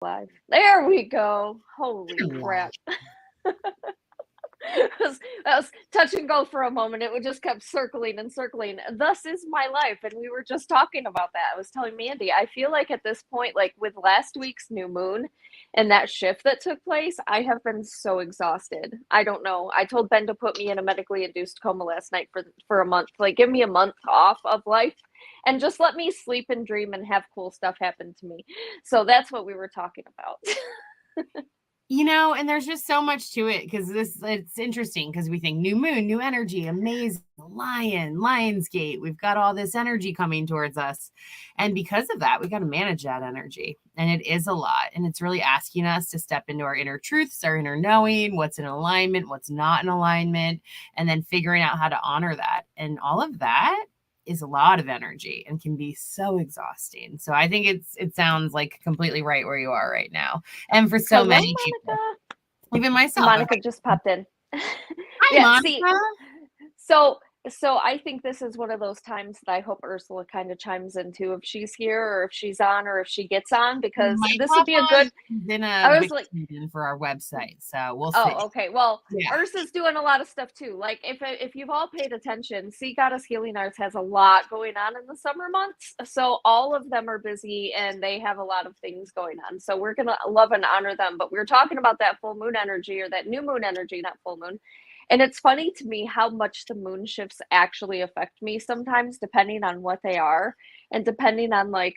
Live. There we go. Holy crap. That was touch and go for a moment. It just kept circling and circling. Thus is my life. And we were just talking about that. I was telling Mandee, I feel like at this point, like with last week's new moon and that shift that took place, I have been so exhausted. I don't know. I told Ben to put me in a medically induced coma last night for a month. Like, give me a month off of life and just let me sleep and dream and have cool stuff happen to me. So that's what we were talking about. And there's just so much to it because it's interesting because we think new moon, new energy, amazing, Lionsgate. We've got all this energy coming towards us. And because of that, we got to manage that energy. And it is a lot. And it's really asking us to step into our inner truths, our inner knowing, what's in alignment, what's not in alignment, and then figuring out how to honor that. And all of that is a lot of energy and can be so exhausting. So I think it sounds like completely right where you are right now. And for so Hello, many Monica. people, even myself. Monica just popped in. Hi, Monica. See, so I think this is one of those times that I hope Ursula kind of chimes into if she's here or if she's on or if she gets on, because this would be a good. I was like for our website, so we'll see. Oh, okay. Well, yeah. Ursa's doing a lot of stuff too. Like if you've all paid attention, Sea Goddess Healing Arts has a lot going on in the summer months. So all of them are busy and they have a lot of things going on. So we're gonna love and honor them. But we're talking about that full moon energy, or that new moon energy, not full moon. And it's funny to me how much the moon shifts actually affect me sometimes, depending on what they are and depending on like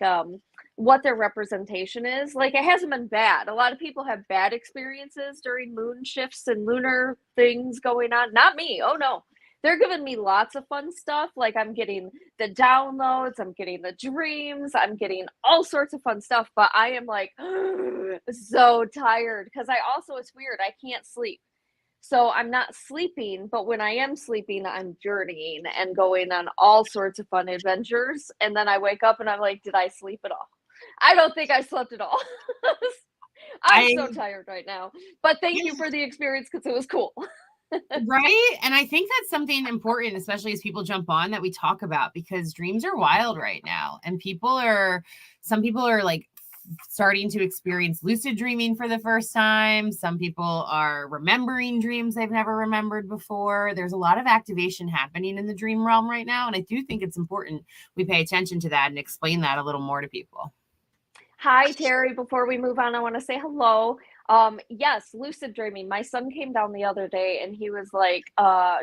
what their representation is. Like, it hasn't been bad. A lot of people have bad experiences during moon shifts and lunar things going on. Not me. Oh no. They're giving me lots of fun stuff. Like, I'm getting the downloads, I'm getting the dreams, I'm getting all sorts of fun stuff. But I am like so tired because it's weird. I can't sleep. So I'm not sleeping, but when I am sleeping, I'm journeying and going on all sorts of fun adventures. And then I wake up and I'm like, did I sleep at all? I don't think I slept at all. I'm so tired right now. But thank you for the experience because it was cool. Right? And I think that's something important, especially as people jump on, that we talk about, because dreams are wild right now. And some people are like starting to experience lucid dreaming for the first time. Some people are remembering dreams they've never remembered before. There's a lot of activation happening in the dream realm right now. And I do think it's important we pay attention to that and explain that a little more to people. Hi, Terry. Before we move on, I want to say hello. Yes, lucid dreaming. My son came down the other day and he was like,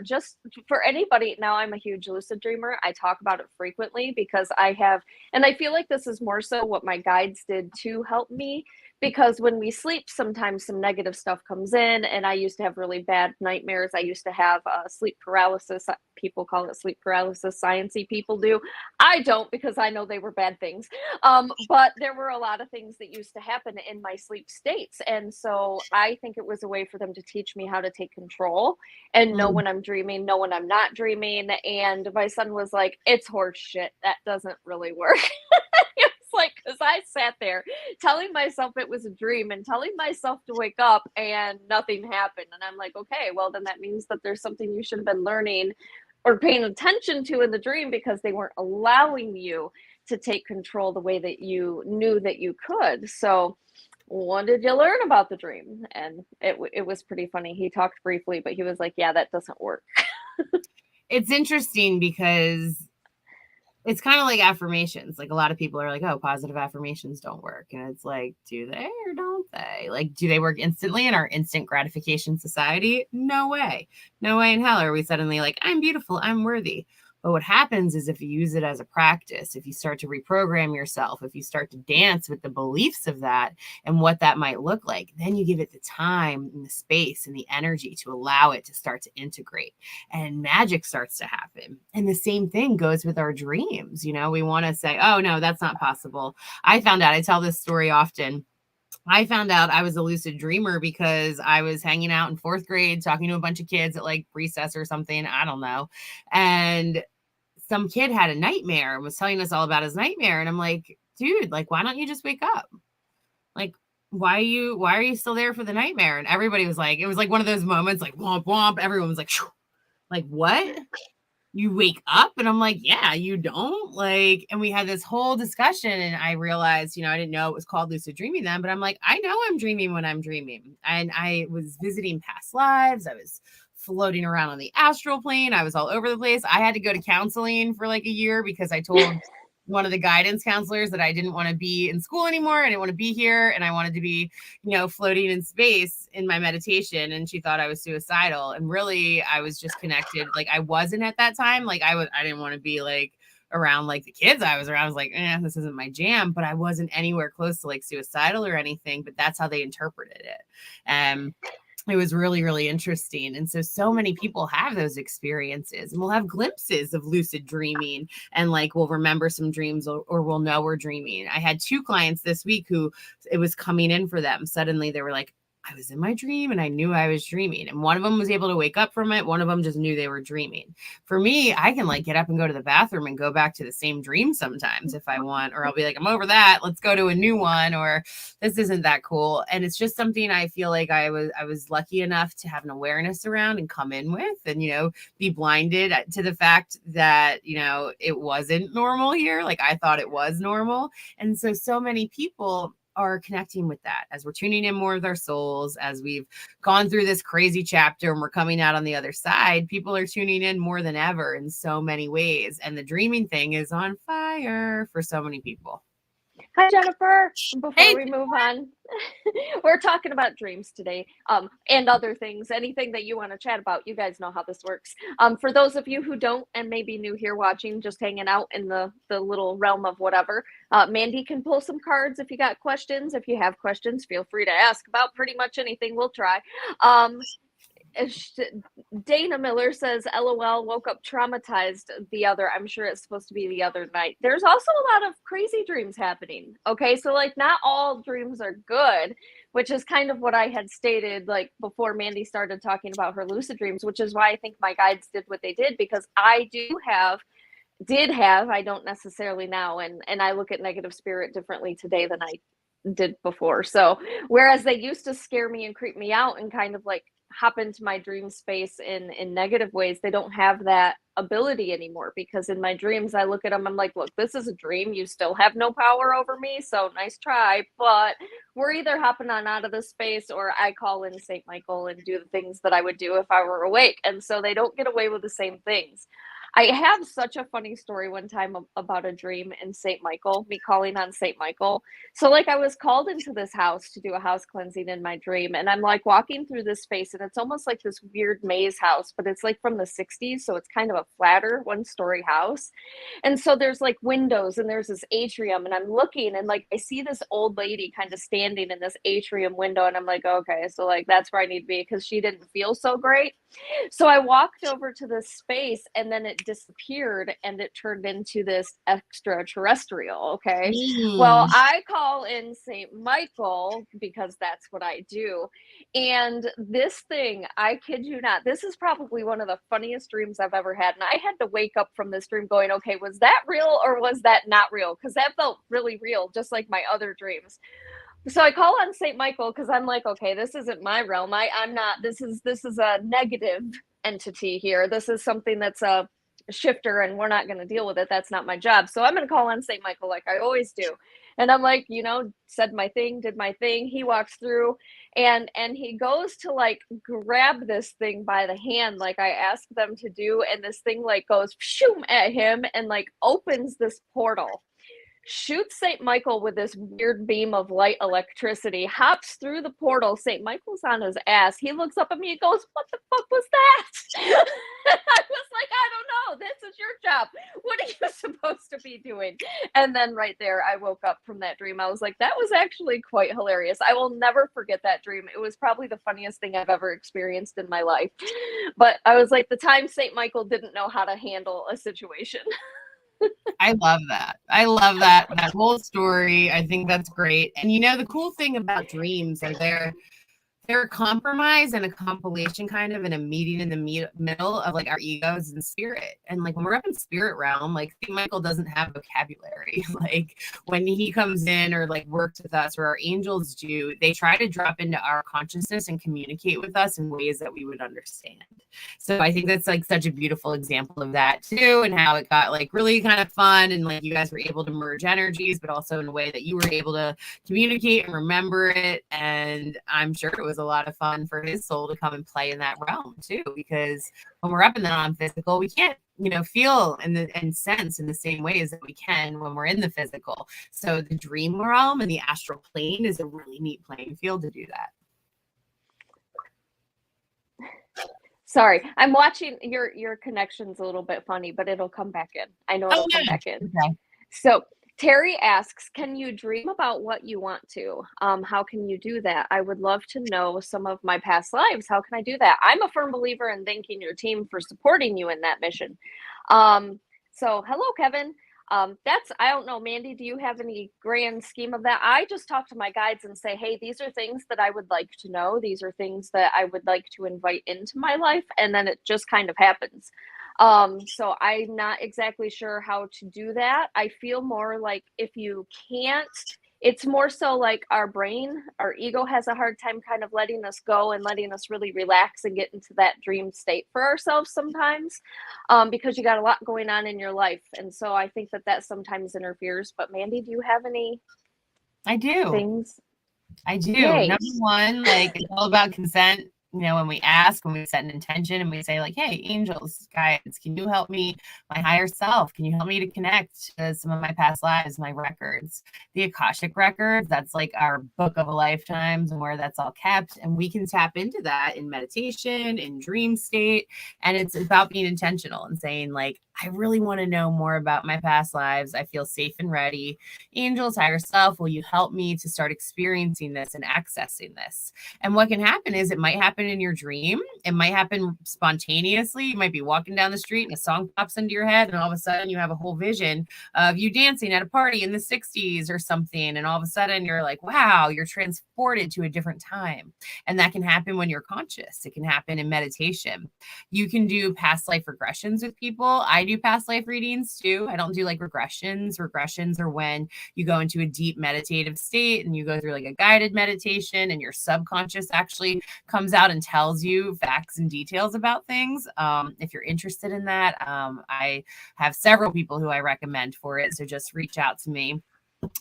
just for anybody, now I'm a huge lucid dreamer. I talk about it frequently because I feel like this is more so what my guides did to help me, because when we sleep, sometimes some negative stuff comes in, and I used to have really bad nightmares. I used to have sleep paralysis. People call it sleep paralysis. Sciencey people do. I don't, because I know they were bad things. But there were a lot of things that used to happen in my sleep states. And so I think it was a way for them to teach me how to take control and know when I'm dreaming, know when I'm not dreaming. And my son was like, it's horse shit. That doesn't really work. Like, because I sat there telling myself it was a dream and telling myself to wake up and nothing happened. And I'm like, okay, well, then that means that there's something you should have been learning or paying attention to in the dream, because they weren't allowing you to take control the way that you knew that you could. So what did you learn about the dream? And it was pretty funny. He talked briefly, but he was like, yeah, that doesn't work. It's interesting because it's kind of like affirmations. Like, a lot of people are like, oh, positive affirmations don't work. And it's like, do they or don't they? Like, do they work instantly in our instant gratification society? No way. No way in hell are we suddenly like, I'm beautiful, I'm worthy. But what happens is, if you use it as a practice, if you start to reprogram yourself, if you start to dance with the beliefs of that and what that might look like, then you give it the time and the space and the energy to allow it to start to integrate, and magic starts to happen. And the same thing goes with our dreams. We want to say, oh, no, that's not possible. I found out, I tell this story often, I found out I was a lucid dreamer because I was hanging out in 4th grade, talking to a bunch of kids at like recess or something. I don't know. And some kid had a nightmare and was telling us all about his nightmare. And I'm like, dude, like, why don't you just wake up? Like, why are you still there for the nightmare? And everybody was like, it was like one of those moments, like, womp, womp. Everyone was like, shoo. Like, what? you wake up? And I'm like, yeah, you don't, like, and we had this whole discussion, and I realized, I didn't know it was called lucid dreaming then, but I'm like, I know I'm dreaming when I'm dreaming. And I was visiting past lives. I was floating around on the astral plane. I was all over the place. I had to go to counseling for like a year because I told one of the guidance counselors that I didn't want to be in school anymore. I didn't want to be here. And I wanted to be, floating in space in my meditation. And she thought I was suicidal. And really, I was just connected. Like, I wasn't at that time. Like, I didn't want to be like around like the kids I was around. I was like, this isn't my jam, but I wasn't anywhere close to like suicidal or anything, but that's how they interpreted it. It was really, really interesting. And so many people have those experiences, and we'll have glimpses of lucid dreaming, and like we'll remember some dreams, or we'll know we're dreaming. I had 2 clients this week who it was coming in for them. Suddenly they were like, I was in my dream and I knew I was dreaming. And one of them was able to wake up from it. One of them just knew they were dreaming. For me, I can like get up and go to the bathroom and go back to the same dream sometimes if I want, or I'll be like, I'm over that. Let's go to a new one, or this isn't that cool. And it's just something I feel like I was lucky enough to have an awareness around and come in with, and, be blinded to the fact that, it wasn't normal here. Like I thought it was normal. And so many people are connecting with that as we're tuning in more with our souls, as we've gone through this crazy chapter and we're coming out on the other side. People are tuning in more than ever in so many ways. And the dreaming thing is on fire for so many people. Hi, Jennifer. Before we move on, we're talking about dreams today, and other things, anything that you want to chat about. You guys know how this works. For those of you who don't and maybe new here watching, just hanging out in the little realm of whatever, Mandee can pull some cards if you got questions. If you have questions, feel free to ask about pretty much anything. We'll try. Dana Miller says, LOL, woke up traumatized I'm sure it's supposed to be the other night. There's also a lot of crazy dreams happening. Okay. So like not all dreams are good, which is kind of what I had stated, like before Mandee started talking about her lucid dreams, which is why I think my guides did what they did, because I I don't necessarily now. And I look at negative spirit differently today than I did before. So whereas they used to scare me and creep me out and kind of like hop into my dream space in negative ways, they don't have that ability anymore, because in my dreams I look at them, I'm like, look, this is a dream, you still have no power over me, so nice try, but we're either hopping on out of this space, or I call in Saint Michael and do the things that I would do if I were awake. And so they don't get away with the same things. I have such a funny story one time about a dream in St. Michael, me calling on St. Michael. So like I was called into this house to do a house cleansing in my dream, and I'm like walking through this space, and it's almost like this weird maze house, but it's like from the 60s, so it's kind of a flatter 1-story house. And so there's like windows, and there's this atrium, and I'm looking, and like I see this old lady kind of standing in this atrium window, and I'm like, okay, so like that's where I need to be, because she didn't feel so great. So I walked over to this space, and then it disappeared, and it turned into this extraterrestrial. Okay. Well, I call in St. Michael because that's what I do. And this thing, I kid you not, this is probably one of the funniest dreams I've ever had. And I had to wake up from this dream going, okay, was that real or was that not real? Because that felt really real, just like my other dreams. So I call on St. Michael because I'm like, okay, this isn't my realm. I'm not, this is a negative entity here. This is something that's a shifter, and we're not going to deal with it. That's not my job. So I'm going to call on St. Michael like I always do. And I'm like, said my thing, did my thing. He walks through, and he goes to like grab this thing by the hand, like I asked them to do. And this thing like goes shoom at him and like opens this portal, shoots St. Michael with this weird beam of light electricity, hops through the portal. St. Michael's on his ass. He looks up at me and goes, what the fuck was that? I was like, I don't know. This is your job. What are you supposed to be doing? And then right there, I woke up from that dream. I was like, that was actually quite hilarious. I will never forget that dream. It was probably the funniest thing I've ever experienced in my life. But I was like, the time St. Michael didn't know how to handle a situation. I love that. I love that whole story. I think that's great. And the cool thing about dreams are they're a compromise and a compilation kind of, and a meeting in the middle of like our egos and spirit. And like when we're up in spirit realm, like Michael doesn't have vocabulary. Like when he comes in or like works with us, or our angels do, they try to drop into our consciousness and communicate with us in ways that we would understand. So I think that's like such a beautiful example of that too, and how it got like really kind of fun, and like you guys were able to merge energies, but also in a way that you were able to communicate and remember it. And I'm sure it was a lot of fun for his soul to come and play in that realm too, because when we're up in the non-physical, we can't, you know, feel and sense in the same ways that we can when we're in the physical. So the dream realm and the astral plane is a really neat playing field to do that. Sorry, I'm watching. Your connection's a little bit funny, but it'll come back in. I know it'll come back in. Okay. So Terry asks, can you dream about what you want to? How can you do that? I would love to know some of my past lives. How can I do that? I'm a firm believer in thanking your team for supporting you in that mission. So hello, Kevin. I don't know, Mandee, do you have any grand scheme of that? I just talk to my guides and say, hey, these are things that I would like to know. These are things that I would like to invite into my life. And then it just kind of happens. So I'm not exactly sure how to do that. I feel more like if you can't, it's more so like our brain, our ego has a hard time kind of letting us go and letting us really relax and get into that dream state for ourselves sometimes, because you got a lot going on in your life. And so I think that sometimes interferes. But Mandee, do you have any I do. things? I do. Yay. Number one, like it's all about consent. You know, when we ask, when we set an intention and we say like, hey, angels, guides, can you help me, my higher self? Can you help me to connect to some of my past lives, my records, the Akashic records? That's like our book of a lifetimes and where that's all kept. And we can tap into that in meditation, in dream state. And it's about being intentional and saying like, I really want to know more about my past lives. I feel safe and ready. Angels, higher self, will you help me to start experiencing this and accessing this? And what can happen is it might happen in your dream. It might happen spontaneously. You might be walking down the street and a song pops into your head, and all of a sudden you have a whole vision of you dancing at a party in the 60s or something. And all of a sudden you're like, wow, you're transported to a different time. And that can happen when you're conscious. It can happen in meditation. You can do past life regressions with people. I do past life readings too. I don't do like regressions. Regressions are when you go into a deep meditative state and you go through like a guided meditation, and your subconscious actually comes out and tells you facts and details about things. If you're interested in that, I have several people who I recommend for it. So just reach out to me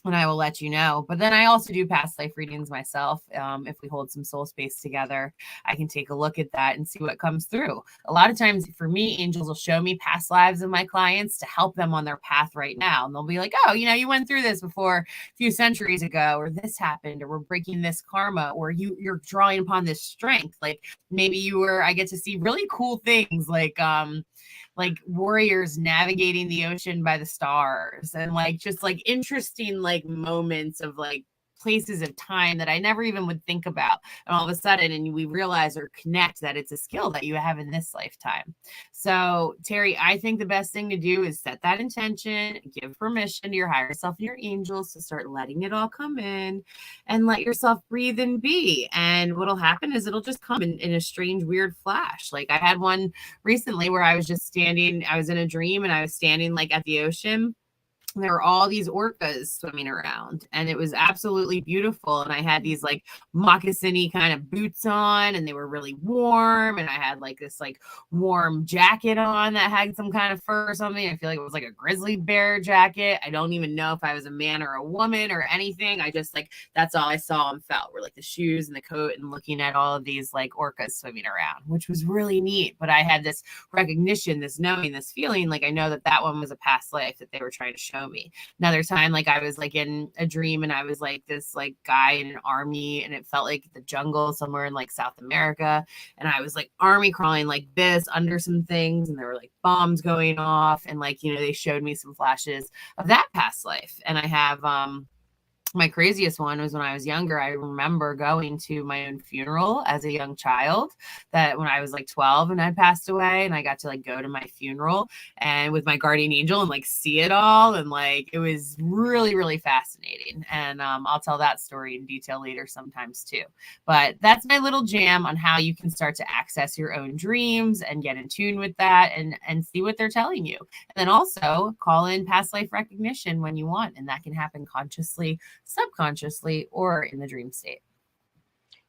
and I will let you know. But then I also do past life readings myself. If we hold some soul space together, I can take a look at that and see what comes through. A lot of times for me, angels will show me past lives of my clients to help them on their path right now. And they'll be like, oh, you know, you went through this before a few centuries ago, or this happened, or we're breaking this karma, or you're drawing upon this strength. Like maybe I get to see really cool things like warriors navigating the ocean by the stars, and like just like interesting like moments of like places of time that I never even would think about. And all of a sudden, and we realize or connect that it's a skill that you have in this lifetime. So Terry, I think the best thing to do is set that intention, give permission to your higher self and your angels to start letting it all come in, and let yourself breathe and be. And what'll happen is it'll just come in a strange, weird flash. Like I had one recently where I was in a dream and I was standing like at the ocean. There were all these orcas swimming around, and it was absolutely beautiful. And I had these like moccasin-y kind of boots on, and they were really warm. And I had like this like warm jacket on that had some kind of fur or something. I feel like it was like a grizzly bear jacket. I don't even know if I was a man or a woman or anything. I just like, that's all I saw and felt were like the shoes and the coat, and looking at all of these like orcas swimming around, which was really neat. But I had this recognition, this knowing, this feeling like I know that one was a past life that they were trying to show me. Another time, like I was like in a dream and I was like this like guy in an army, and it felt like the jungle somewhere in like South America, and I was like army crawling like this under some things, and there were like bombs going off, and like, you know, they showed me some flashes of that past life. And I have my craziest one was when I was younger. I remember going to my own funeral as a young child, that when I was like 12 and I passed away, and I got to like go to my funeral and with my guardian angel and like see it all. And like, it was really, really fascinating. And I'll tell that story in detail later sometimes too. But that's my little jam on how you can start to access your own dreams and get in tune with that and see what they're telling you. And then also call in past life recognition when you want. And that can happen consciously, subconsciously, or in the dream state.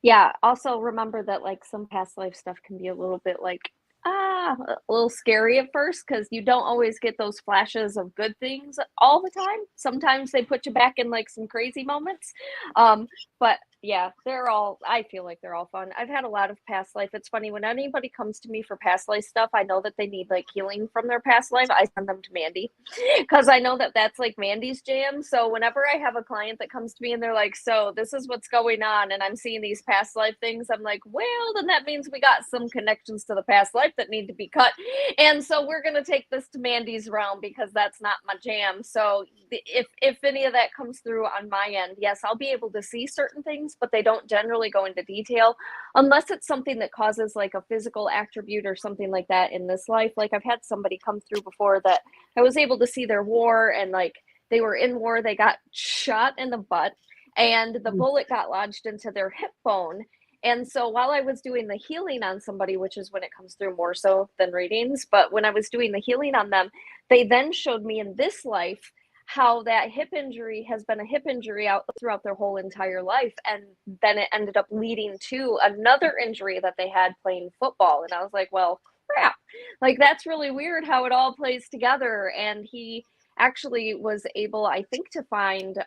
Yeah, also remember that like some past life stuff can be a little bit like a little scary at first because you don't always get those flashes of good things all the time. Sometimes they put you back in like some crazy moments. But yeah, I feel like they're all fun. I've had a lot of past life. It's funny when anybody comes to me for past life stuff, I know that they need like healing from their past life. I send them to Mandee because I know that that's like Mandee's jam. So whenever I have a client that comes to me and they're like, so this is what's going on, and I'm seeing these past life things, I'm like, well, then that means we got some connections to the past life that need to be cut. And so we're going to take this to Mandee's realm because that's not my jam. So if any of that comes through on my end, yes, I'll be able to see certain things, but they don't generally go into detail unless it's something that causes like a physical attribute or something like that in this life. Like I've had somebody come through before that I was able to see their war, and like they were in war, they got shot in the butt and the bullet got lodged into their hip bone. And so while I was doing the healing on somebody, which is when it comes through more so than readings, but when I was doing the healing on them, they then showed me in this life how that hip injury has been a hip injury out throughout their whole entire life. And then it ended up leading to another injury that they had playing football. And I was like, well, crap. Like, that's really weird how it all plays together. And he actually was able, I think, to find,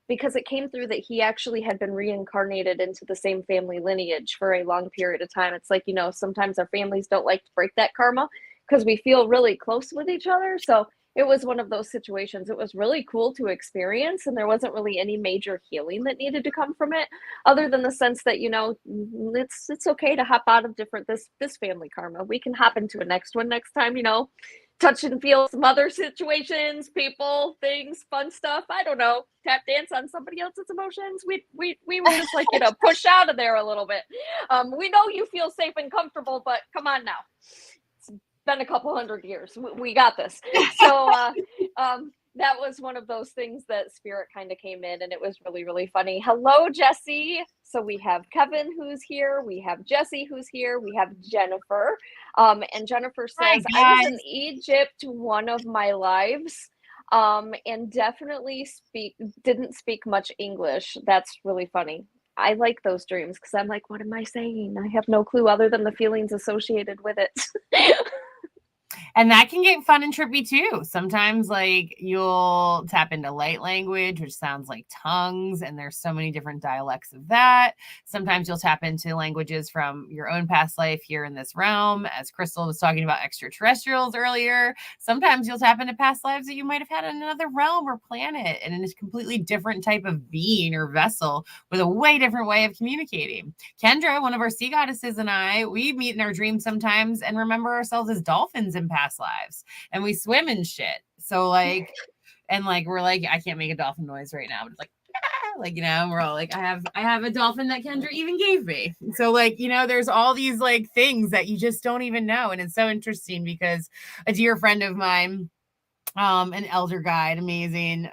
because it came through that he actually had been reincarnated into the same family lineage for a long period of time. It's like, sometimes our families don't like to break that karma because we feel really close with each other. So it was one of those situations. It was really cool to experience, and there wasn't really any major healing that needed to come from it, other than the sense that it's okay to hop out of this family karma. We can hop into a next one next time. Touch and feel some other situations, people, things, fun stuff. I don't know. Tap dance on somebody else's emotions. We were just like push out of there a little bit. We know you feel safe and comfortable, but come on now. Been a couple hundred years. We got this. So that was one of those things that spirit kind of came in, and it was really, really funny. Hello, Jesse. So we have Kevin who's here. We have Jesse who's here. We have Jennifer. And Jennifer says, I was in Egypt one of my lives. And definitely didn't speak much English. That's really funny. I like those dreams because I'm like, what am I saying? I have no clue other than the feelings associated with it. And that can get fun and trippy too. Sometimes like you'll tap into light language, which sounds like tongues, and there's so many different dialects of that. Sometimes you'll tap into languages from your own past life here in this realm, as Crystal was talking about extraterrestrials earlier. Sometimes you'll tap into past lives that you might have had in another realm or planet, and in a completely different type of being or vessel with a way different way of communicating. Kendra, one of our sea goddesses, and we meet in our dreams sometimes and remember ourselves as dolphins in past lives, and we swim and shit. So like, and like we're like, I can't make a dolphin noise right now, but it's like, we're all like, I have a dolphin that Kendra even gave me. So like, there's all these like things that you just don't even know. And it's so interesting because a dear friend of mine, an elder guide, amazing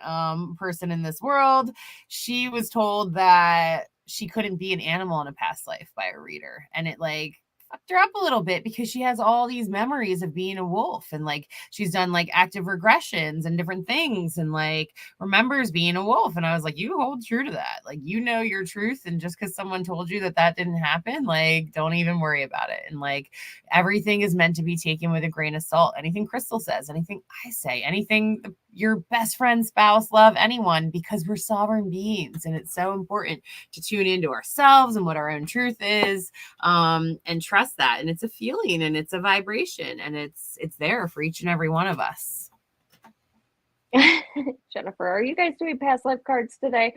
person in this world, she was told that she couldn't be an animal in a past life by a reader, and it like fucked her up a little bit because she has all these memories of being a wolf, and like she's done like active regressions and different things and like remembers being a wolf. And I was like, you hold true to that, like your truth, and just because someone told you that didn't happen, like don't even worry about it. And like everything is meant to be taken with a grain of salt. Anything Crystal says, anything I say, anything your best friend, spouse, love, anyone, because we're sovereign beings, and it's so important to tune into ourselves and what our own truth is, and trust that. And it's a feeling and it's a vibration, and it's there for each and every one of us. Jennifer, are you guys doing past life cards today?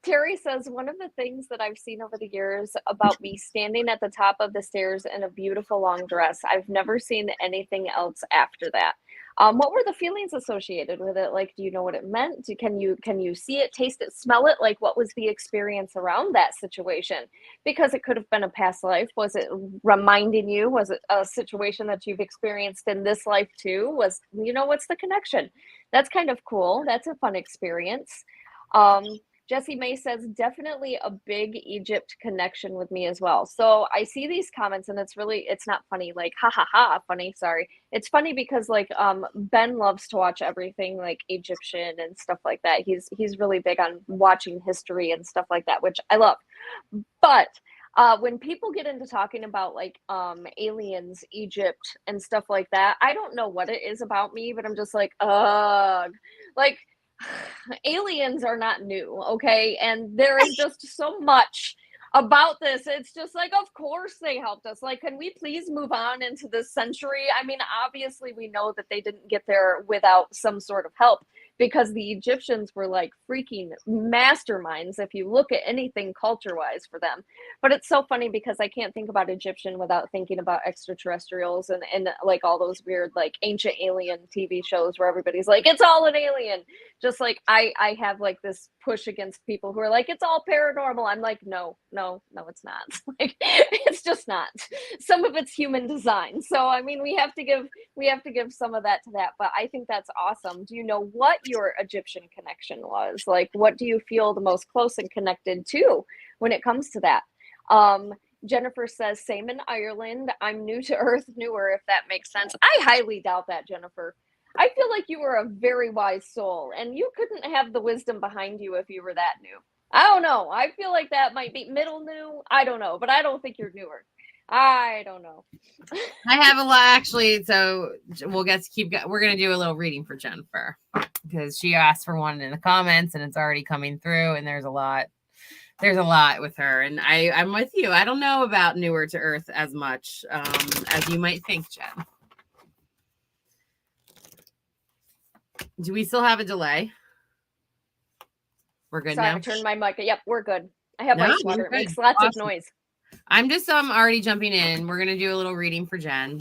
Terry says, one of the things that I've seen over the years about me standing at the top of the stairs in a beautiful long dress, I've never seen anything else after that. What were the feelings associated with it? Like, do you know what it meant? Can you see it, taste it, smell it? Like, what was the experience around that situation? Because it could have been a past life. Was it reminding you? Was it a situation that you've experienced in this life too? What's the connection? That's kind of cool. That's a fun experience. Um, Jessie May says, definitely a big Egypt connection with me as well. So I see these comments and it's not funny, like, ha ha ha, funny, sorry. It's funny because like Ben loves to watch everything like Egyptian and stuff like that. He's really big on watching history and stuff like that, which I love. But when people get into talking about like aliens, Egypt and stuff like that, I don't know what it is about me, but I'm just like, ugh. Like aliens are not new, okay? And there is just so much about this. It's just like, of course they helped us. Like, can we please move on into this century? I mean, obviously, we know that they didn't get there without some sort of help because the Egyptians were like freaking masterminds if you look at anything culture wise for them. But it's so funny because I can't think about Egyptian without thinking about extraterrestrials and like all those weird, like ancient alien TV shows where everybody's like, it's all an alien. Just like I have like this push against people who are like, it's all paranormal. I'm like, no, it's not. Like, it's just not. Some of it's human design. So I mean, we have to give some of that to that. But I think that's awesome. Do you know what your Egyptian connection was? Like, what do you feel the most close and connected to when it comes to that? Jennifer says, same in Ireland. I'm new to Earth, newer, if that makes sense. I highly doubt that, Jennifer. I feel like you were a very wise soul, and you couldn't have the wisdom behind you if you were that new. I don't know. I feel like that might be middle new. I don't know, but I don't think you're newer. I don't know. I have a lot actually, so we'll get to keep. We're gonna do a little reading for Jennifer because she asked for one in the comments, and it's already coming through. And there's a lot. There's a lot with her, and I'm with you. I don't know about newer to Earth as much as you might think, Jen. Do we still have a delay? We're good Sorry, now. I turned my mic. Yep, we're good. I have ice water. It makes lots of noise. I'm just already jumping in. We're gonna do a little reading for Jen.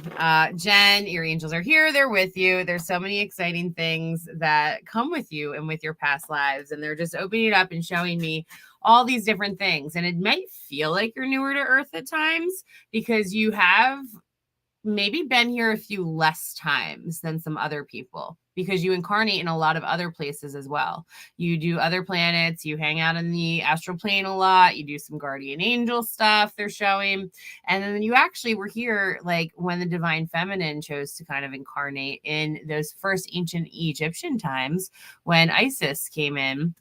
Jen, your angels are here. They're with you. There's so many exciting things that come with you and with your past lives, and they're just opening it up and showing me all these different things. And it might feel like you're newer to Earth at times because you have maybe been here a few less times than some other people because you incarnate in a lot of other places as well. You do other planets, you hang out in the astral plane a lot, you do some guardian angel stuff they're showing. And then you actually were here like when the divine feminine chose to kind of incarnate in those first ancient Egyptian times when Isis came in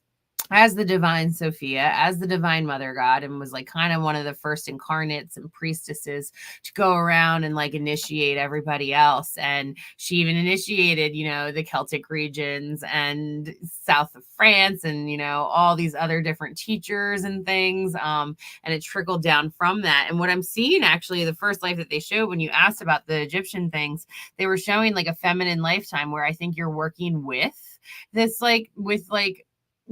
as the divine Sophia, as the divine mother god, and was like kind of one of the first incarnates and priestesses to go around and like initiate everybody else. And she even initiated, the Celtic regions and south of France and, all these other different teachers and things. And it trickled down from that. And what I'm seeing actually, the first life that they showed when you asked about the Egyptian things, they were showing like a feminine lifetime where I think you're working with this,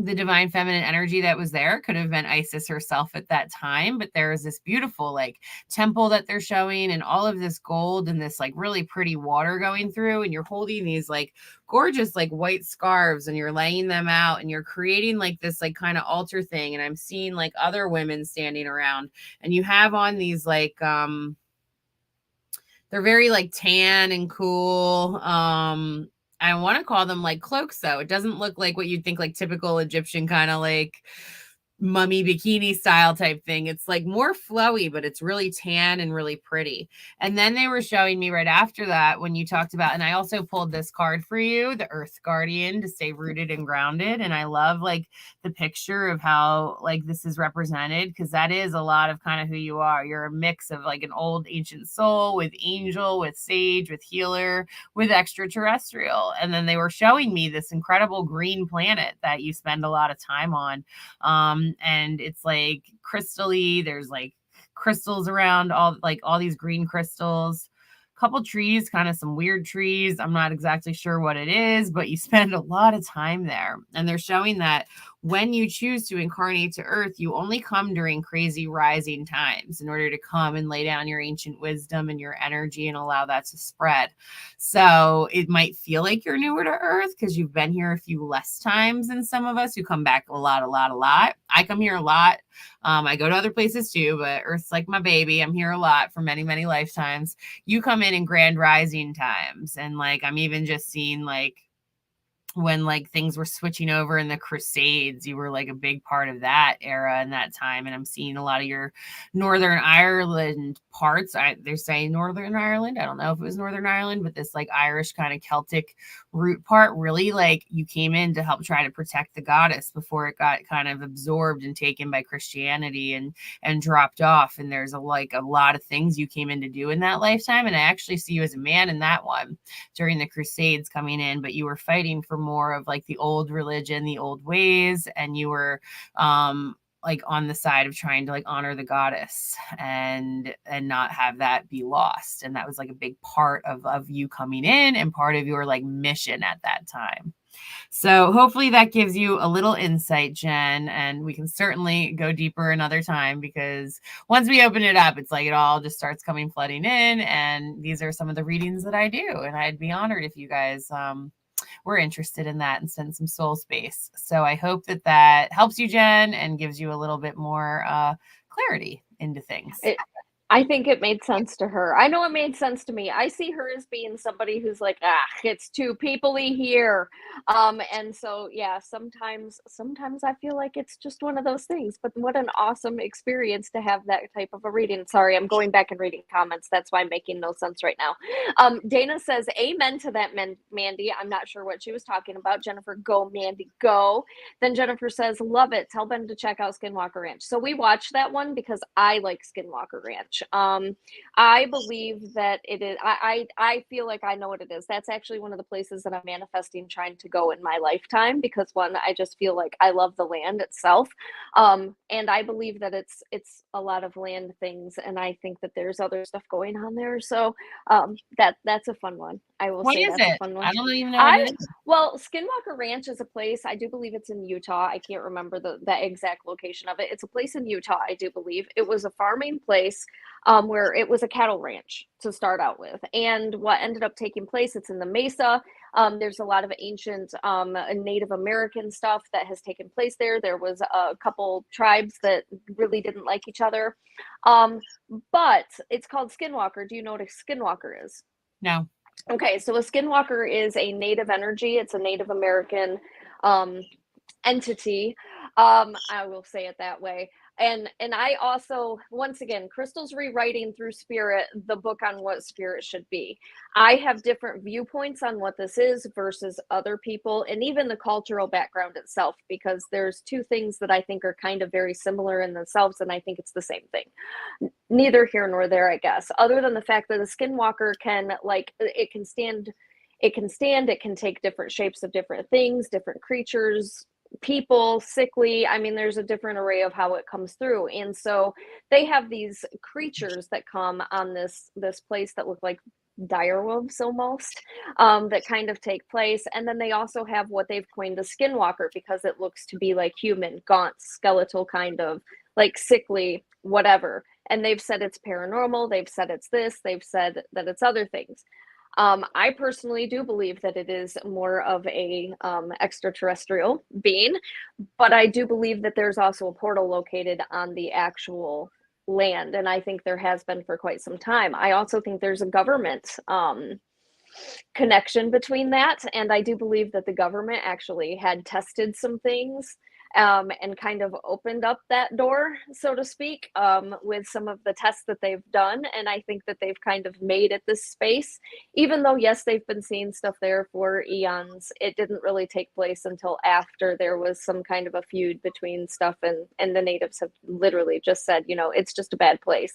the divine feminine energy that was there. Could have been Isis herself at that time, but there is this beautiful like temple that they're showing and all of this gold and this like really pretty water going through, and you're holding these like gorgeous like white scarves and you're laying them out and you're creating like this like kind of altar thing. And I'm seeing like other women standing around, and you have on these like they're very like tan and cool. I want to call them like cloaks, though. It doesn't look like what you'd think like typical Egyptian kind of like mummy bikini style type thing. It's like more flowy, but it's really tan and really pretty. And then they were showing me right after that when you talked about, and I also pulled this card for you, the Earth Guardian, to stay rooted and grounded. And I love like the picture of how like this is represented, because that is a lot of kind of who you are. You're a mix of like an old ancient soul with angel, with sage, with healer, with extraterrestrial. And then they were showing me this incredible green planet that you spend a lot of time on. And it's like crystally, there's like crystals around all these green crystals, couple trees, kind of some weird trees. I'm not exactly sure what it is, but you spend a lot of time there. And they're showing that when you choose to incarnate to Earth, you only come during crazy rising times in order to come and lay down your ancient wisdom and your energy and allow that to spread. So it might feel like you're newer to Earth because you've been here a few less times than some of us who come back a lot. I come here a lot. I go to other places too, but Earth's like my baby. I'm here a lot for many, many lifetimes. You come in grand rising times. And like, I'm even just seeing like, when like things were switching over in the Crusades, you were like a big part of that era and that time. And I'm seeing a lot of your Northern Ireland parts. They're saying Northern Ireland. I don't know if it was Northern Ireland, but this like Irish kind of Celtic root part, really like you came in to help try to protect the goddess before it got kind of absorbed and taken by Christianity and dropped off. And there's a lot of things you came in to do in that lifetime. And I actually see you as a man in that one during the Crusades coming in, but you were fighting for more of like the old religion, the old ways, and you were like on the side of trying to like honor the goddess and not have that be lost. And that was like a big part of you coming in and part of your like mission at that time. So hopefully that gives you a little insight, Jen, and we can certainly go deeper another time, because once we open it up, it's like it all just starts coming flooding in. And these are some of the readings that I do. And I'd be honored if you guys were interested in that and send some soul space. So I hope that helps you, Jen, and gives you a little bit more clarity into things. I think it made sense to her. I know it made sense to me. I see her as being somebody who's like, it's too peoply here. And so, yeah, sometimes I feel like it's just one of those things, but what an awesome experience to have that type of a reading. Sorry, I'm going back and reading comments. That's why I'm making no sense right now. Dana says, amen to that, Mandee. I'm not sure what she was talking about. Jennifer, go, Mandee, go. Then Jennifer says, love it. Tell Ben to check out Skinwalker Ranch. So we watched that one because I like Skinwalker Ranch. I believe that it is, I feel like I know what it is. That's actually one of the places that I'm manifesting trying to go in my lifetime, because one, I just feel like I love the land itself. And I believe that it's a lot of land things. And I think that there's other stuff going on there. So, that's a fun one. I will say that's a fun one. I don't even know what it is. Well, Skinwalker Ranch is a place, I do believe it's in Utah. I can't remember the exact location of it. It's a place in Utah, I do believe. It was a farming place where it was a cattle ranch to start out with. And what ended up taking place, it's in the Mesa. There's a lot of ancient Native American stuff that has taken place there. There was a couple tribes that really didn't like each other. But it's called Skinwalker. Do you know what a Skinwalker is? No. Okay, so a Skinwalker is a native energy. It's a Native American entity. I will say it that way. And I also, once again, Crystal's rewriting through spirit the book on what spirit should be. I have different viewpoints on what this is versus other people, and even the cultural background itself, because there's two things that I think are kind of very similar in themselves, and I think it's the same thing. Neither here nor there, I guess, other than the fact that a Skinwalker can, like, it can take different shapes of different things, different creatures, people, sickly. I mean, there's a different array of how it comes through. And so they have these creatures that come on this place that look like dire wolves almost, that kind of take place. And then they also have what they've coined the Skinwalker, because it looks to be like human, gaunt, skeletal, kind of like sickly, whatever. And they've said it's paranormal. They've said it's this. They've said that it's other things. I personally do believe that it is more of a extraterrestrial being, but I do believe that there's also a portal located on the actual land, and I think there has been for quite some time. I also think there's a government connection between that, and I do believe that the government actually had tested some things and kind of opened up that door, so to speak, with some of the tests that they've done. And I think that they've kind of made it this space, even though, yes, they've been seeing stuff there for eons. It didn't really take place until after there was some kind of a feud between stuff, and the natives have literally just said, it's just a bad place.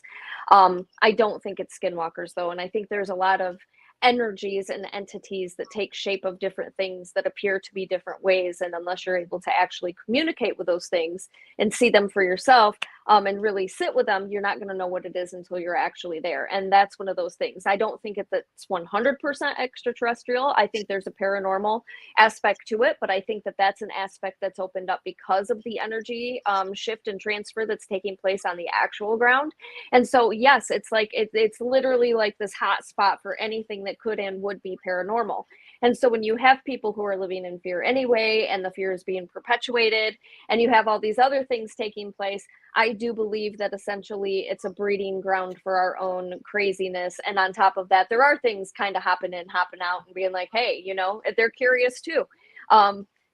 I don't think it's Skinwalkers, though, and I think there's a lot of energies and entities that take shape of different things that appear to be different ways. And unless you're able to actually communicate with those things and see them for yourself, and really sit with them, you're not going to know what it is until you're actually there. And that's one of those things. I don't think it's 100% extraterrestrial. I think there's a paranormal aspect to it, but I think that that's an aspect that's opened up because of the energy shift and transfer that's taking place on the actual ground. And so, yes, it's like it's literally like this hot spot for anything that could and would be paranormal. And so when you have people who are living in fear anyway, and the fear is being perpetuated, and you have all these other things taking place, I do believe that essentially it's a breeding ground for our own craziness. And on top of that, there are things kind of hopping in, hopping out, and being like, hey, you know, they're curious too.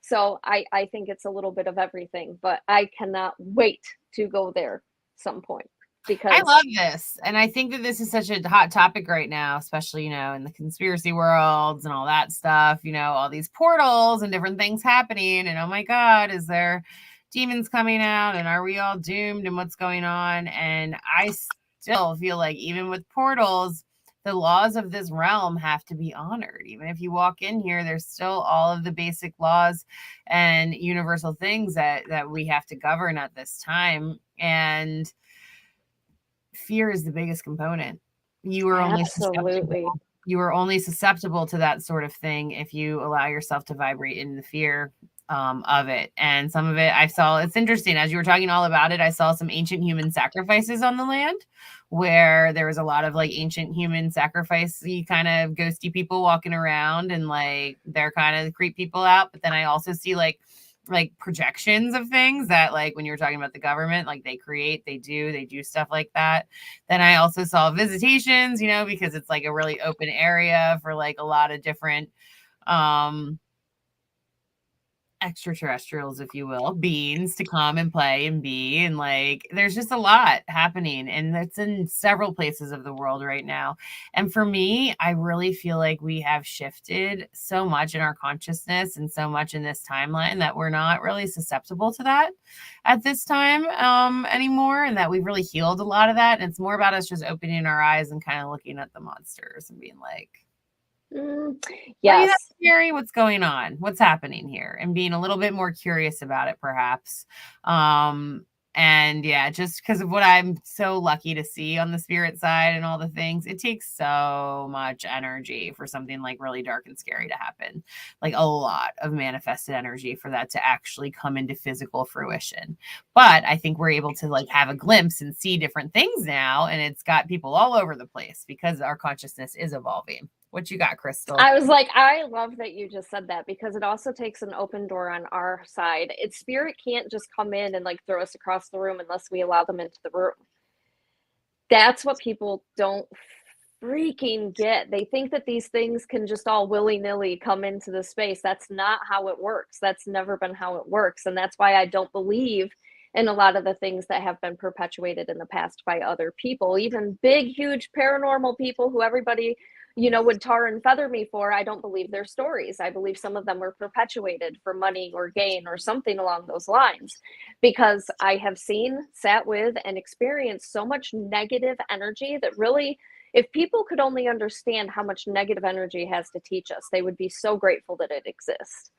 So I think it's a little bit of everything, but I cannot wait to go there some point. Because I love this. And I think that this is such a hot topic right now, especially, you know, in the conspiracy worlds and all that stuff, you know, all these portals and different things happening. And oh my God, is there demons coming out? And are we all doomed? And what's going on? And I still feel like even with portals, the laws of this realm have to be honored. Even if you walk in here, there's still all of the basic laws and universal things that we have to govern at this time. And fear is the biggest component. You are only susceptible to that sort of thing if you allow yourself to vibrate in the fear of it. And some of it I saw, it's interesting, as you were talking all about it, I saw some ancient human sacrifices on the land where there was a lot of like ancient human sacrifice-y kind of ghosty people walking around, and like they're kind of creep people out. But then I also see like projections of things that, like when you were talking about the government, like they do stuff like that. Then I also saw visitations, you know, because it's like a really open area for like a lot of different extraterrestrials, if you will, beings to come and play and be. And like there's just a lot happening, and it's in several places of the world right now. And for me, I really feel like we have shifted so much in our consciousness and so much in this timeline that we're not really susceptible to that at this time anymore, and that we've really healed a lot of that. And it's more about us just opening our eyes and kind of looking at the monsters and being like, yes, Carrie, what's going on? What's happening here? And being a little bit more curious about it, perhaps. And yeah, just because of what I'm so lucky to see on the spirit side and all the things, it takes so much energy for something like really dark and scary to happen. Like a lot of manifested energy for that to actually come into physical fruition. But I think we're able to like have a glimpse and see different things now. And it's got people all over the place because our consciousness is evolving. What you got, Crystal? I was like, I love that you just said that, because it also takes an open door on our side. Spirit can't just come in and like throw us across the room unless we allow them into the room. That's what people don't freaking get. They think that these things can just all willy-nilly come into the space. That's not how it works. That's never been how it works. And that's why I don't believe in a lot of the things that have been perpetuated in the past by other people, even big, huge paranormal people who everybody, you know, would tar and feather me for. I don't believe their stories. I believe some of them were perpetuated for money or gain or something along those lines, because I have seen, sat with, and experienced so much negative energy that really, if people could only understand how much negative energy has to teach us, they would be so grateful that it exists.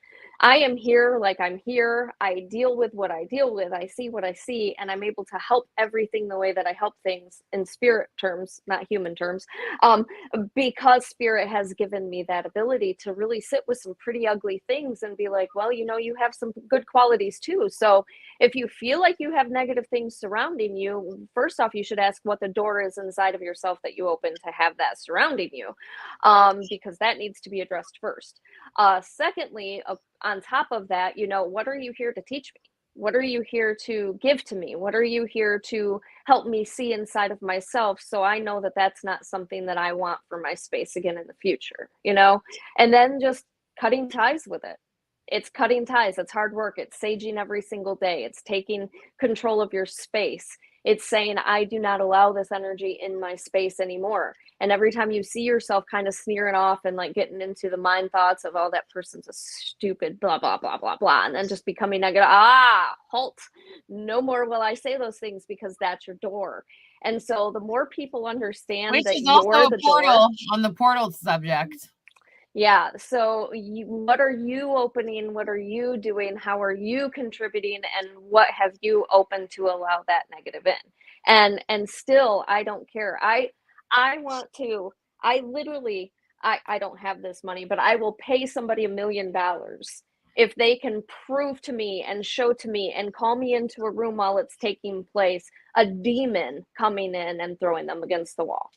I am here like I'm here. I deal with what I deal with. I see what I see, and I'm able to help everything the way that I help things in spirit terms, not human terms, because spirit has given me that ability to really sit with some pretty ugly things and be like, well, you know, you have some good qualities too. So if you feel like you have negative things surrounding you, first off, you should ask what the door is inside of yourself that you open to have that surrounding you, because that needs to be addressed first. Secondly, on top of that, you know, what are you here to teach me? What are you here to give to me? What are you here to help me see inside of myself, so I know that that's not something that I want for my space again in the future, you know? And then just cutting ties with it. It's cutting ties. It's hard work. It's saging every single day. It's taking control of your space. It's saying, I do not allow this energy in my space anymore. And every time you see yourself kind of sneering off and like getting into the mind thoughts of, oh, that person's a stupid blah, blah, blah, blah, blah, and then just becoming negative, halt. No more will I say those things, because that's your door. And so the more people understand which that is also you're a the portal door, on the portal subject. Yeah. So, what are you opening? What are you doing? How are you contributing? And what have you opened to allow that negative in? And still, I don't care. I want to. I literally. I don't have this money, but I will pay somebody $1 million if they can prove to me and show to me and call me into a room while it's taking place a demon coming in and throwing them against the wall.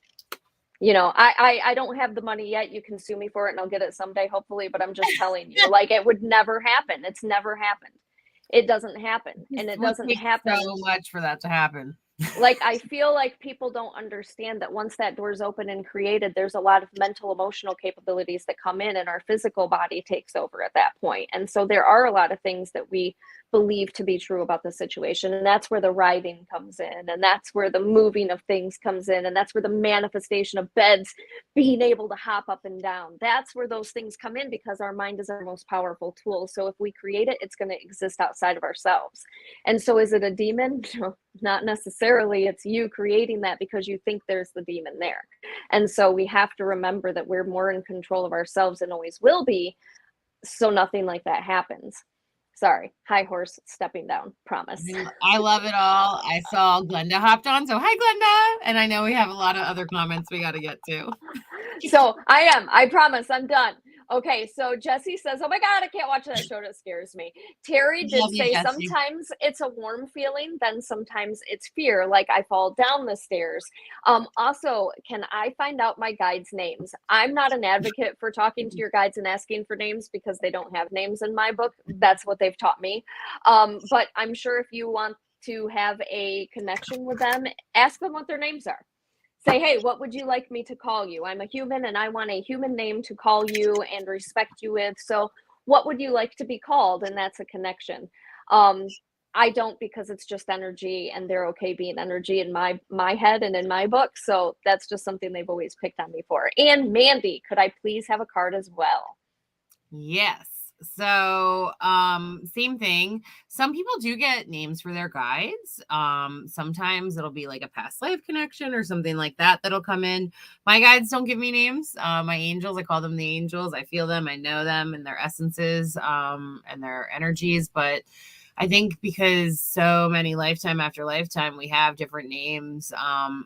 I don't have the money yet. You can sue me for it and I'll get it someday, hopefully, but I'm just telling you, like, it would never happen. It's never happened. It doesn't happen. This And it would doesn't take so happen. much for that to happen. Like, I feel like people don't understand that once that door's open and created, there's a lot of mental, emotional capabilities that come in, and our physical body takes over at that point. And so there are a lot of things that we believe to be true about the situation. And that's where the writhing comes in. And that's where the moving of things comes in. And that's where the manifestation of beds being able to hop up and down. That's where those things come in, because our mind is our most powerful tool. So if we create it, it's going to exist outside of ourselves. And so is it a demon? No, not necessarily. It's you creating that because you think there's the demon there. And so we have to remember that we're more in control of ourselves and always will be, so nothing like that happens. Sorry, high horse stepping down, promise. I love it all. I saw Glenda hopped on. So hi, Glenda. And I know we have a lot of other comments we got to get to. So I promise I'm done. Okay, so Jesse says, oh my God, I can't watch that show. That scares me. Terry did say sometimes it's a warm feeling, then sometimes it's fear, like I fall down the stairs. Also, can I find out my guides' names? I'm not an advocate for talking to your guides and asking for names because they don't have names in my book. That's what they've taught me. But I'm sure if you want to have a connection with them, ask them what their names are. Say, hey, what would you like me to call you? I'm a human and I want a human name to call you and respect you with. So what would you like to be called? And that's a connection. I don't, because it's just energy and they're okay being energy in my head and in my book. So that's just something they've always picked on me for. And Mandee, could I please have a card as well? Yes. So, same thing. Some people do get names for their guides. Sometimes it'll be like a past life connection or something like that that'll come in. My guides don't give me names. My angels, I call them the angels. I feel them, I know them and their essences, and their energies. But I think because so many lifetime after lifetime, we have different names.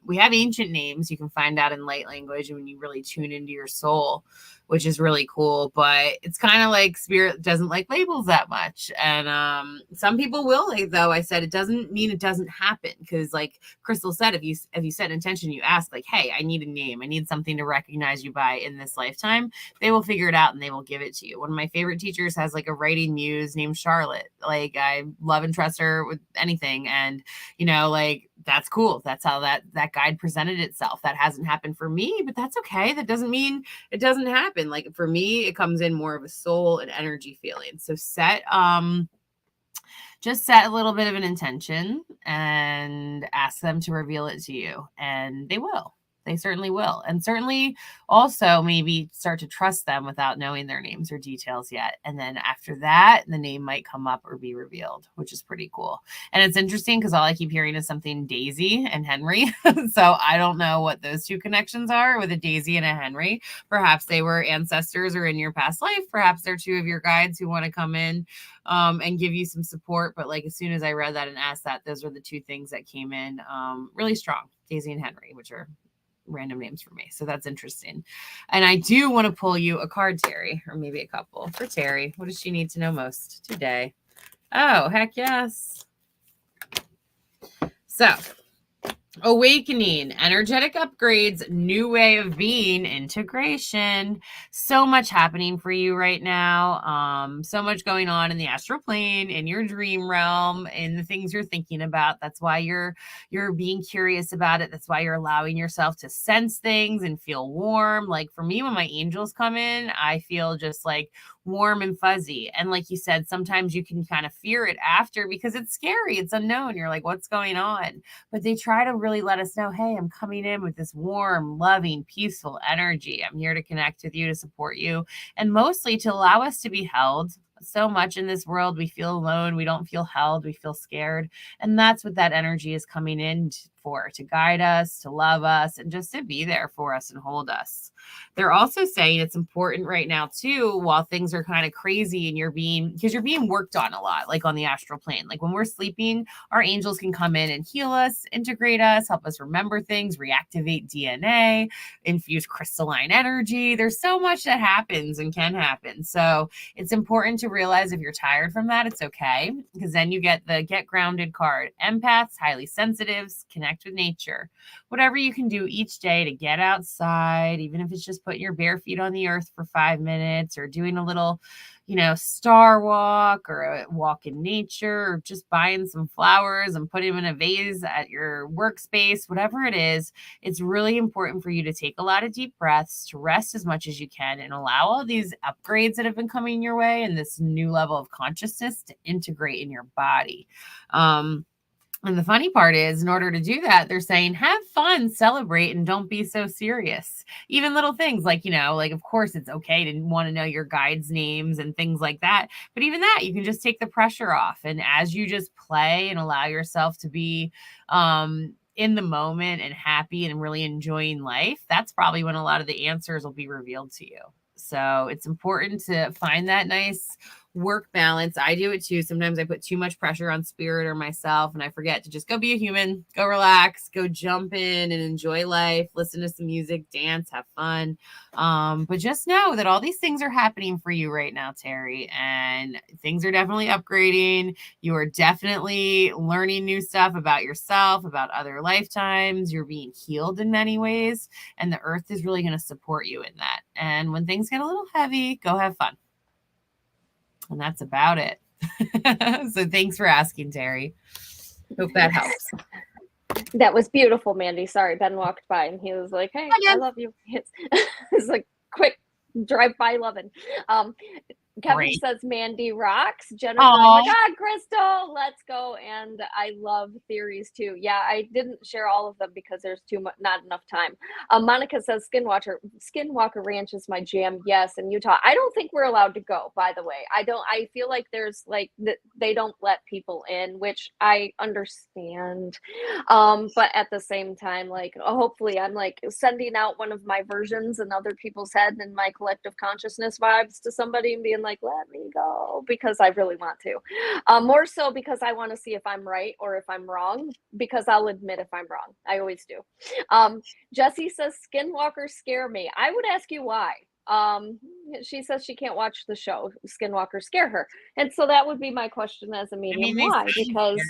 We have ancient names you can find out in light language when you really tune into your soul, which is really cool. But it's kind of like spirit doesn't like labels that much. And some people will, though. I said it doesn't mean it doesn't happen, because like Crystal said, if you set intention, you ask like, hey, I need a name, I need something to recognize you by in this lifetime, they will figure it out and they will give it to you. One of my favorite teachers has like a writing muse named Charlotte. Like, I love and trust her with anything. And like, that's cool. That's how that guide presented itself. That hasn't happened for me, but that's okay. That doesn't mean it doesn't happen. Like, for me, it comes in more of a soul and energy feeling. So just set a little bit of an intention and ask them to reveal it to you, and they will. They certainly will. And certainly also maybe start to trust them without knowing their names or details yet. And then after that, the name might come up or be revealed, which is pretty cool. And it's interesting because all I keep hearing is something Daisy and Henry. So I don't know what those two connections are with a Daisy and a Henry. Perhaps they were ancestors or in your past life. Perhaps they're two of your guides who want to come in and give you some support. But like, as soon as I read that and asked that, those are the two things that came in really strong, Daisy and Henry, which are random names for me. So that's interesting. And I do want to pull you a card, Terry, or maybe a couple for Terry. What does she need to know most today? Oh, heck yes. So, awakening, energetic upgrades, new way of being, integration. So much happening for you right now. So much going on in the astral plane, in your dream realm, in the things you're thinking about. That's why you're being curious about it. That's why you're allowing yourself to sense things and feel warm. Like for me, when my angels come in, I feel just like warm and fuzzy. And like you said, sometimes you can kind of fear it after because it's scary. It's unknown. You're like, what's going on? But they try to really let us know, hey, I'm coming in with this warm, loving, peaceful energy. I'm here to connect with you, to support you, and mostly to allow us to be held. So much in this world, we feel alone. We don't feel held. We feel scared. And that's what that energy is coming in for, to guide us, to love us, and just to be there for us and hold us. They're also saying it's important right now too, while things are kind of crazy and you're being worked on a lot, like on the astral plane. Like when we're sleeping, our angels can come in and heal us, integrate us, help us remember things, reactivate DNA, infuse crystalline energy. There's so much that happens and can happen. So it's important to realize if you're tired from that, it's okay, because then you get the Get Grounded card. Empaths, highly sensitives, connect with nature. Whatever you can do each day to get outside, even if it's just putting your bare feet on the earth for 5 minutes, or doing a little, star walk, or a walk in nature, or just buying some flowers and putting them in a vase at your workspace, whatever it is, it's really important for you to take a lot of deep breaths, to rest as much as you can, and allow all these upgrades that have been coming your way and this new level of consciousness to integrate in your body. And the funny part is, in order to do that, they're saying, have fun, celebrate, and don't be so serious. Even little things like, of course it's okay to want to know your guides' names and things like that. But even that, you can just take the pressure off. And as you just play and allow yourself to be in the moment and happy and really enjoying life, that's probably when a lot of the answers will be revealed to you. So it's important to find that nice work balance. I do it too. Sometimes I put too much pressure on spirit or myself, and I forget to just go be a human, go relax, go jump in and enjoy life, listen to some music, dance, have fun. But just know that all these things are happening for you right now, Terry, and things are definitely upgrading. You are definitely learning new stuff about yourself, about other lifetimes. You're being healed in many ways, and the earth is really going to support you in that. And when things get a little heavy, go have fun. And that's about it. So thanks for asking, Terry. Hope that helps. That was beautiful, Mandee. Sorry, Ben walked by and he was like, hey, I love you. It's like, quick, drive by loving. Kevin Great. says Mandee rocks. Jennifer, oh my God, Crystal, let's go. And I love theories too. Yeah, I didn't share all of them because there's not enough time. Monica says Skinwalker Ranch is my jam. Yes, in Utah. I don't think we're allowed to go, by the way. I feel like there's they don't let people in, which I understand. But at the same time, hopefully I'm sending out one of my versions in other people's head and my collective consciousness vibes to somebody and being like, let me go, because I really want to. More so because I want to see if I'm right or if I'm wrong, because I'll admit if I'm wrong. I always do. Jessie says Skinwalkers scare me. I would ask you why. She says she can't watch the show. Skinwalkers scare her. And so that would be my question as a medium. Why? Because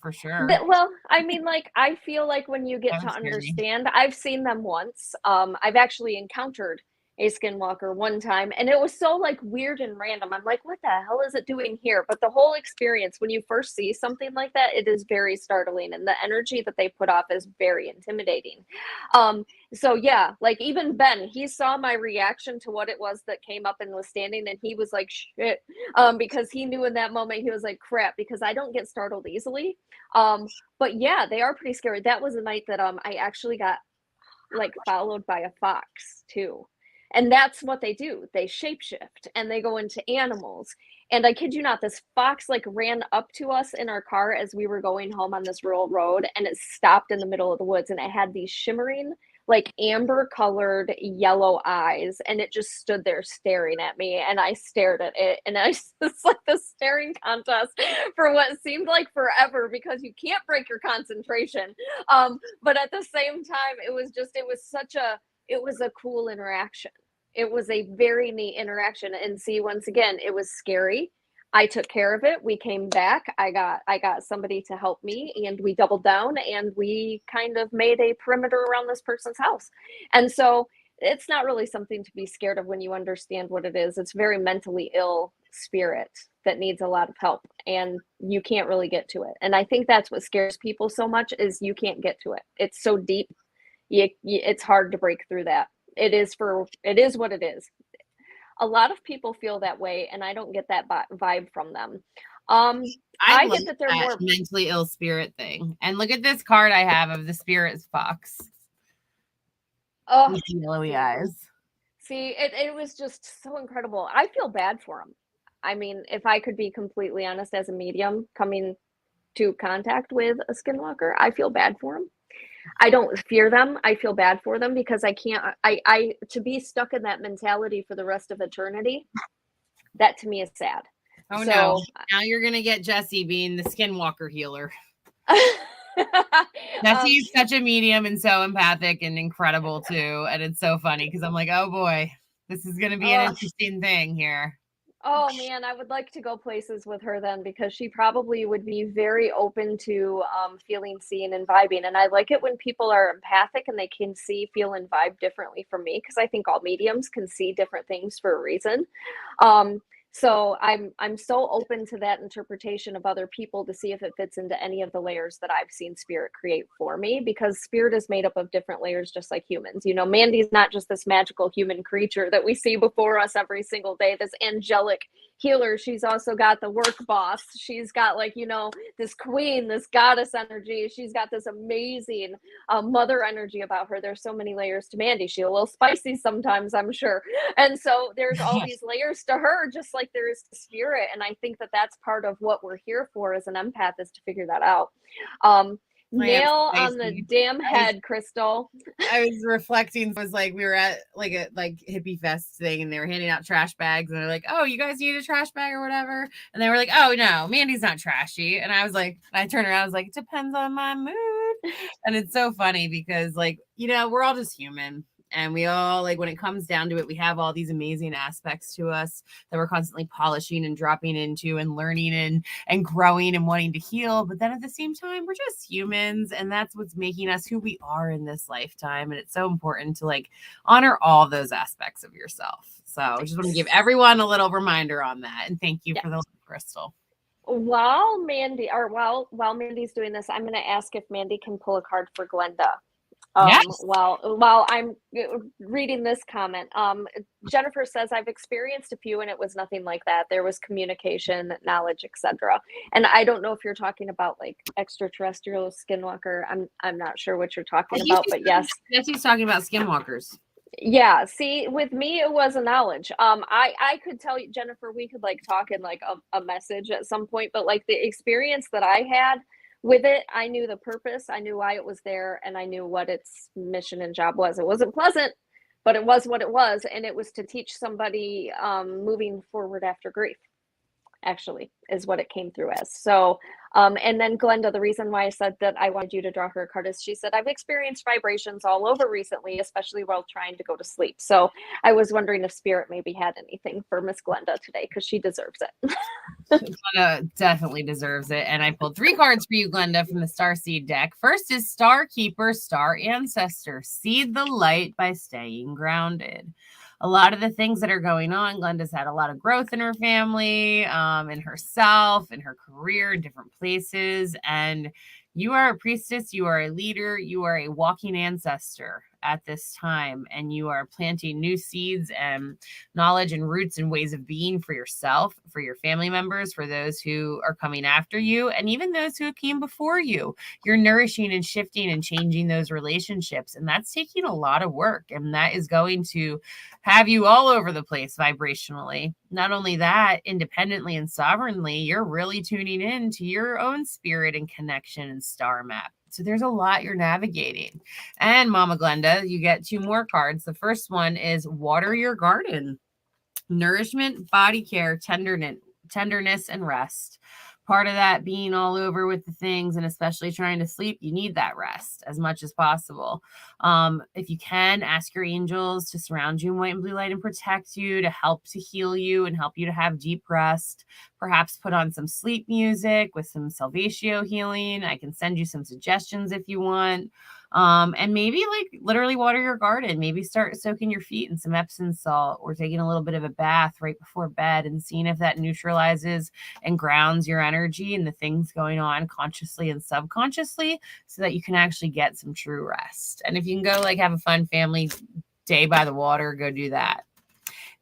for sure. Well, I mean, I feel like when you get to understand, I've seen them once. I've actually encountered a skinwalker one time, and it was so weird and random. I'm like, what the hell is it doing here? But the whole experience, when you first see something like that, it is very startling, and the energy that they put off is very intimidating. So yeah, even Ben, he saw my reaction to what it was that came up and was standing, and he was like, shit, because he knew in that moment, he was like, crap, because I don't get startled easily. But yeah, they are pretty scary. That was a night that I actually got followed by a fox too. And that's what they do. They shapeshift and they go into animals. And I kid you not, this fox ran up to us in our car as we were going home on this rural road, and it stopped in the middle of the woods, and it had these shimmering amber colored yellow eyes, and it just stood there staring at me, and I stared at it, and I was the staring contest for what seemed like forever, because you can't break your concentration. But at the same time, it was a cool interaction. It was a very neat interaction. And see, once again, it was scary. I took care of it. We came back. I got somebody to help me, and we doubled down, and we kind of made a perimeter around this person's house. And so it's not really something to be scared of when you understand what it is. It's very mentally ill spirit that needs a lot of help, and you can't really get to it. And I think that's what scares people so much, is you can't get to it. It's so deep. It's hard to break through that. It is what it is. A lot of people feel that way, and I don't get that vibe from them. I get that they're more mentally ill spirit thing. And look at this card I have of the spirit's fox. Oh, with yellowy eyes. See, it was just so incredible. I feel bad for him. I mean, if I could be completely honest, as a medium coming to contact with a skinwalker, I feel bad for him. I don't fear them. I feel bad for them because I can't, to be stuck in that mentality for the rest of eternity, that to me is sad. Oh no. So, Now you're going to get Jessie being the Skinwalker healer. um, Jessie's such a medium and so empathic and incredible too. And it's so funny because I'm like, oh boy, this is going to be an interesting thing here. Oh man, I would like to go places with her then because she probably would be very open to feeling, seeing, and vibing. And I like it when people are empathic and they can see, feel, and vibe differently from me because I think all mediums can see different things for a reason. Um, so I'm so open to that interpretation of other people to see if it fits into any of the layers that I've seen spirit create for me, because spirit is made up of different layers just like humans. You know, Mandee's not just this magical human creature that we see before us every single day, this angelic healer. She's also got the work boss. She's got, like, you know, this queen, this goddess energy. She's got this amazing mother energy about her. There's so many layers to Mandee. She's a little spicy sometimes, I'm sure. And so there's all these layers to her, just like there is to spirit. And I think that that's part of what we're here for as an empath, is to figure that out. Nail on the damn head, Crystal. I was reflecting. It was like we were at like a hippie fest thing, and they were handing out trash bags, and they're like, "Oh, you guys need a trash bag or whatever?" And they were like, "Oh no, Mandee's not trashy." And I was like, I turned around, I was like, "It depends on my mood." And it's so funny because, like, you know, we're all just human. And we all, like, when it comes down to it, we have all these amazing aspects to us that we're constantly polishing and dropping into and learning and growing and wanting to heal. But then at the same time, we're just humans. And that's what's making us who we are in this lifetime. And it's so important to, like, honor all those aspects of yourself. So I just want to give everyone a little reminder on that. And thank you for the Crystal. While Mandee's doing this, I'm going to ask if Mandee can pull a card for Glenda. Yes. While I'm reading this comment, Jennifer says, I've experienced a few and it was nothing like that. There was communication, knowledge, etc. And I don't know if you're talking about like extraterrestrial skinwalker. I'm not sure what you're talking about, but yes. Yes, he's talking about skinwalkers. Yeah, see, with me it was a knowledge. I could tell you, Jennifer, we could like talk in like a message at some point, but like the experience that I had with it, I knew the purpose, I knew why it was there, and I knew what its mission and job was. It wasn't pleasant, but it was what it was, and it was to teach somebody moving forward after grief, actually, is what it came through as. So, and then Glenda, the reason why I said that I wanted you to draw her a card is she said, I've experienced vibrations all over recently, especially while trying to go to sleep. So I was wondering if spirit maybe had anything for Miss Glenda today, because she deserves it. Glenda definitely deserves it. And I pulled 3 cards for you, Glenda, from the Star Seed deck. First is Star Keeper, Star Ancestor. Seed the light by staying grounded. A lot of the things that are going on, Glenda's had a lot of growth in her family, in herself, in her career, in different places. And you are a priestess, you are a leader, you are a walking ancestor at this time, and you are planting new seeds and knowledge and roots and ways of being for yourself, for your family members, for those who are coming after you, and even those who came before you. You're nourishing and shifting and changing those relationships, and that's taking a lot of work, and that is going to have you all over the place vibrationally. Not only that, independently and sovereignly, you're really tuning in to your own spirit and connection and star map. So there's a lot you're navigating. And Mama Glenda, you get 2 more cards. The first one is Water Your Garden. Nourishment, body care, tenderness, and rest. Part of that being all over with the things, and especially trying to sleep, you need that rest as much as possible. If you can, ask your angels to surround you in white and blue light and protect you, to help to heal you and help you to have deep rest. Perhaps put on some sleep music with some Salvatio healing. I can send you some suggestions if you want. And maybe like literally water your garden. Maybe start soaking your feet in some Epsom salt, or taking a little bit of a bath right before bed and seeing if that neutralizes and grounds your energy and the things going on consciously and subconsciously, so that you can actually get some true rest. And if you can go like have a fun family day by the water, go do that.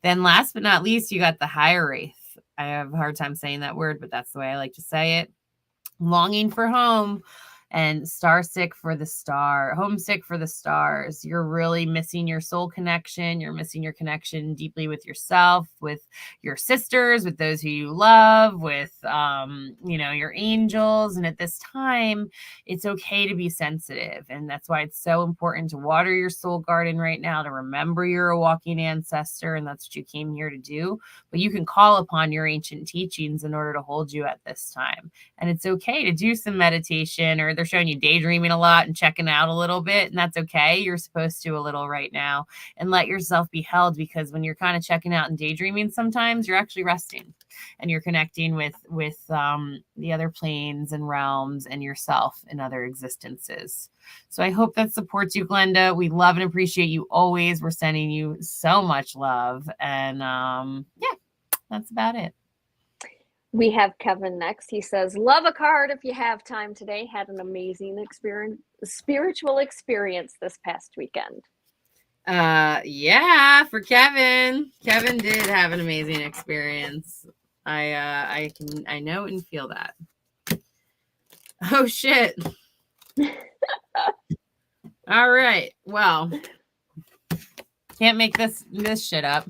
Then last but not least, you got the higher wraith. I have a hard time saying that word, but that's the way I like to say it. Longing for home. and homesick for the stars. You're really missing your soul connection. You're missing your connection deeply with yourself, with your sisters, with those who you love, with, your angels. And at this time, it's okay to be sensitive. And that's why it's so important to water your soul garden right now, to remember you're a walking ancestor and that's what you came here to do. But you can call upon your ancient teachings in order to hold you at this time. And it's okay to do some meditation, or they're showing you daydreaming a lot and checking out a little bit. And that's okay. You're supposed to a little right now, and let yourself be held, because when you're kind of checking out and daydreaming, sometimes you're actually resting and you're connecting with the other planes and realms and yourself in other existences. So I hope that supports you, Glenda. We love and appreciate you always. We're sending you so much love. And that's about it. We have Kevin next. He says, love a card if you have time today. Had an amazing spiritual experience this past weekend. Yeah, for Kevin. Kevin did have an amazing experience. I know and feel that. Oh shit. All right. Well, can't make this shit up.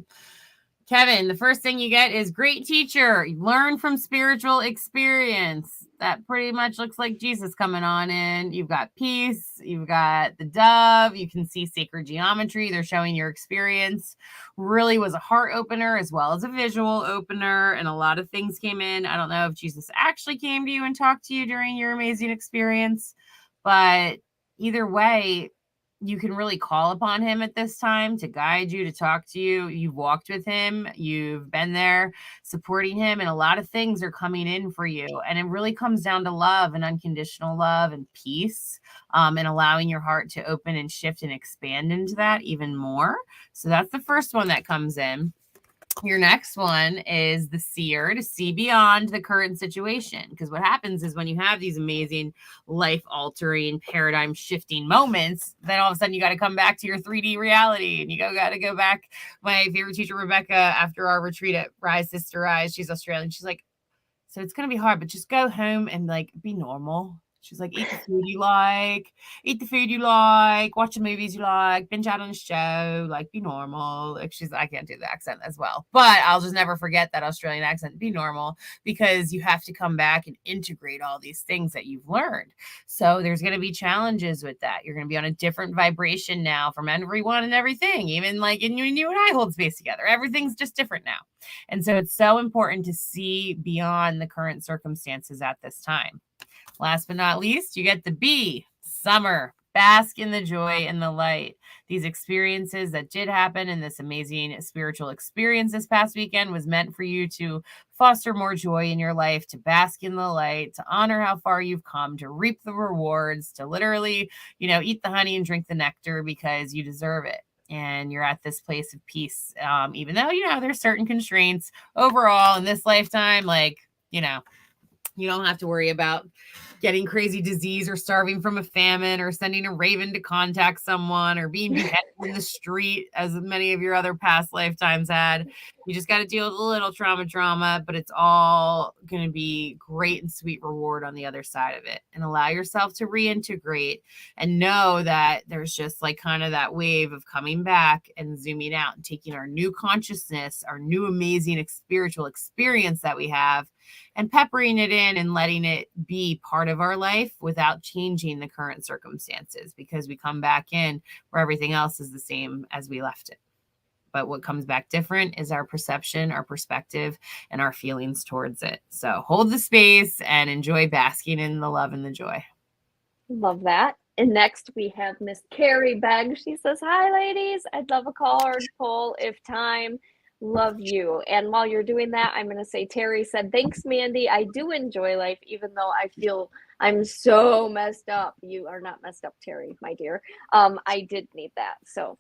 Kevin, the first thing you get is great teacher. Learn from spiritual experience. That pretty much looks like Jesus coming on in. You've got peace. You've got the dove. You can see sacred geometry. They're showing your experience really was a heart opener as well as a visual opener. And a lot of things came in. I don't know if Jesus actually came to you and talked to you during your amazing experience, but either way, you can really call upon him at this time to guide you, to talk to you. You've walked with him. You've been there supporting him. And a lot of things are coming in for you. And it really comes down to love and unconditional love and peace, and allowing your heart to open and shift and expand into that even more. So that's the first one that comes in. Your next one is the seer, to see beyond the current situation. Because what happens is when you have these amazing life-altering, paradigm-shifting moments, then all of a sudden you got to come back to your 3D reality, and you got to go back. My favorite teacher, Rebecca, after our retreat at Rise Sister Rise, she's Australian. She's like, so it's going to be hard, but just go home and be normal. She's like, eat the food you like, watch the movies you like, binge out on a show, be normal. I can't do the accent as well, but I'll just never forget that Australian accent. Be normal, because you have to come back and integrate all these things that you've learned. So there's going to be challenges with that. You're going to be on a different vibration now from everyone and everything, even in you and I hold space together. Everything's just different now. And so it's so important to see beyond the current circumstances at this time. Last but not least, you get the B, summer. Bask in the joy and the light. These experiences that did happen in this amazing spiritual experience this past weekend was meant for you to foster more joy in your life, to bask in the light, to honor how far you've come, to reap the rewards, to literally, eat the honey and drink the nectar, because you deserve it. And you're at this place of peace, even though, there's certain constraints overall in this lifetime, you don't have to worry about getting crazy disease or starving from a famine or sending a raven to contact someone or being beheaded in the street, as many of your other past lifetimes had. You just got to deal with a little trauma, but it's all going to be great and sweet reward on the other side of it. And allow yourself to reintegrate and know that there's just kind of that wave of coming back and zooming out and taking our new consciousness, our new amazing spiritual experience that we have, and peppering it in and letting it be part of our life without changing the current circumstances, because we come back in where everything else is the same as we left it. But what comes back different is our perception, our perspective, and our feelings towards it. So hold the space and enjoy basking in the love and the joy. Love that. And next we have Miss Carrie Begg. She says, hi, ladies. I'd love a card pull if time. Love you. And while you're doing that, I'm going to say Terry said, thanks, Mandee. I do enjoy life, even though I feel I'm so messed up. You are not messed up, Terry, my dear. I did need that. So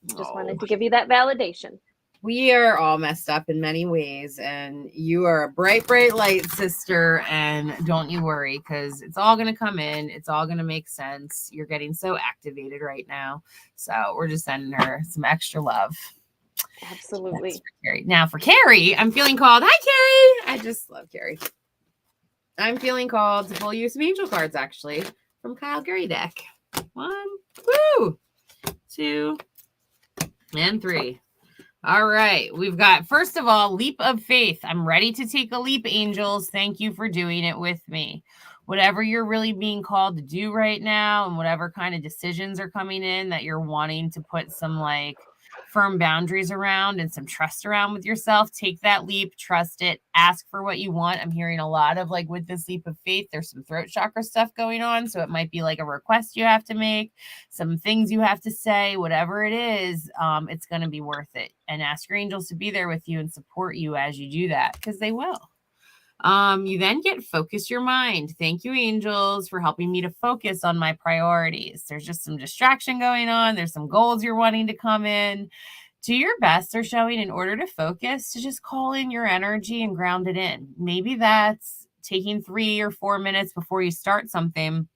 just wanted to give you that validation. We are all messed up in many ways, and you are a bright, bright light, sister. And don't you worry, because it's all going to come in. It's all going to make sense. You're getting so activated right now. So we're just sending her some extra love. Absolutely. Now for Carrie, I'm feeling called. Hi, Carrie. I just love Carrie. I'm feeling called to pull you some angel cards, actually. from Kyle Gary deck. 1, 2, and 3. All right. We've got, first of all, leap of faith. I'm ready to take a leap, angels. Thank you for doing it with me. Whatever you're really being called to do right now, and whatever kind of decisions are coming in that you're wanting to put some like firm boundaries around and some trust around with yourself, take that leap, trust it, ask for what you want. I'm hearing a lot of like with this leap of faith, there's some throat chakra stuff going on. So it might be like a request you have to make, some things you have to say, whatever it is, it's going to be worth it. And ask your angels to be there with you and support you as you do that, because they will. You then get focus your mind. Thank you, angels, for helping me to focus on my priorities. There's just some distraction going on. There's some goals you're wanting to come in. Do your best. They're showing in order to focus, to just call in your energy and ground it in. Maybe that's taking 3 or 4 minutes before you start something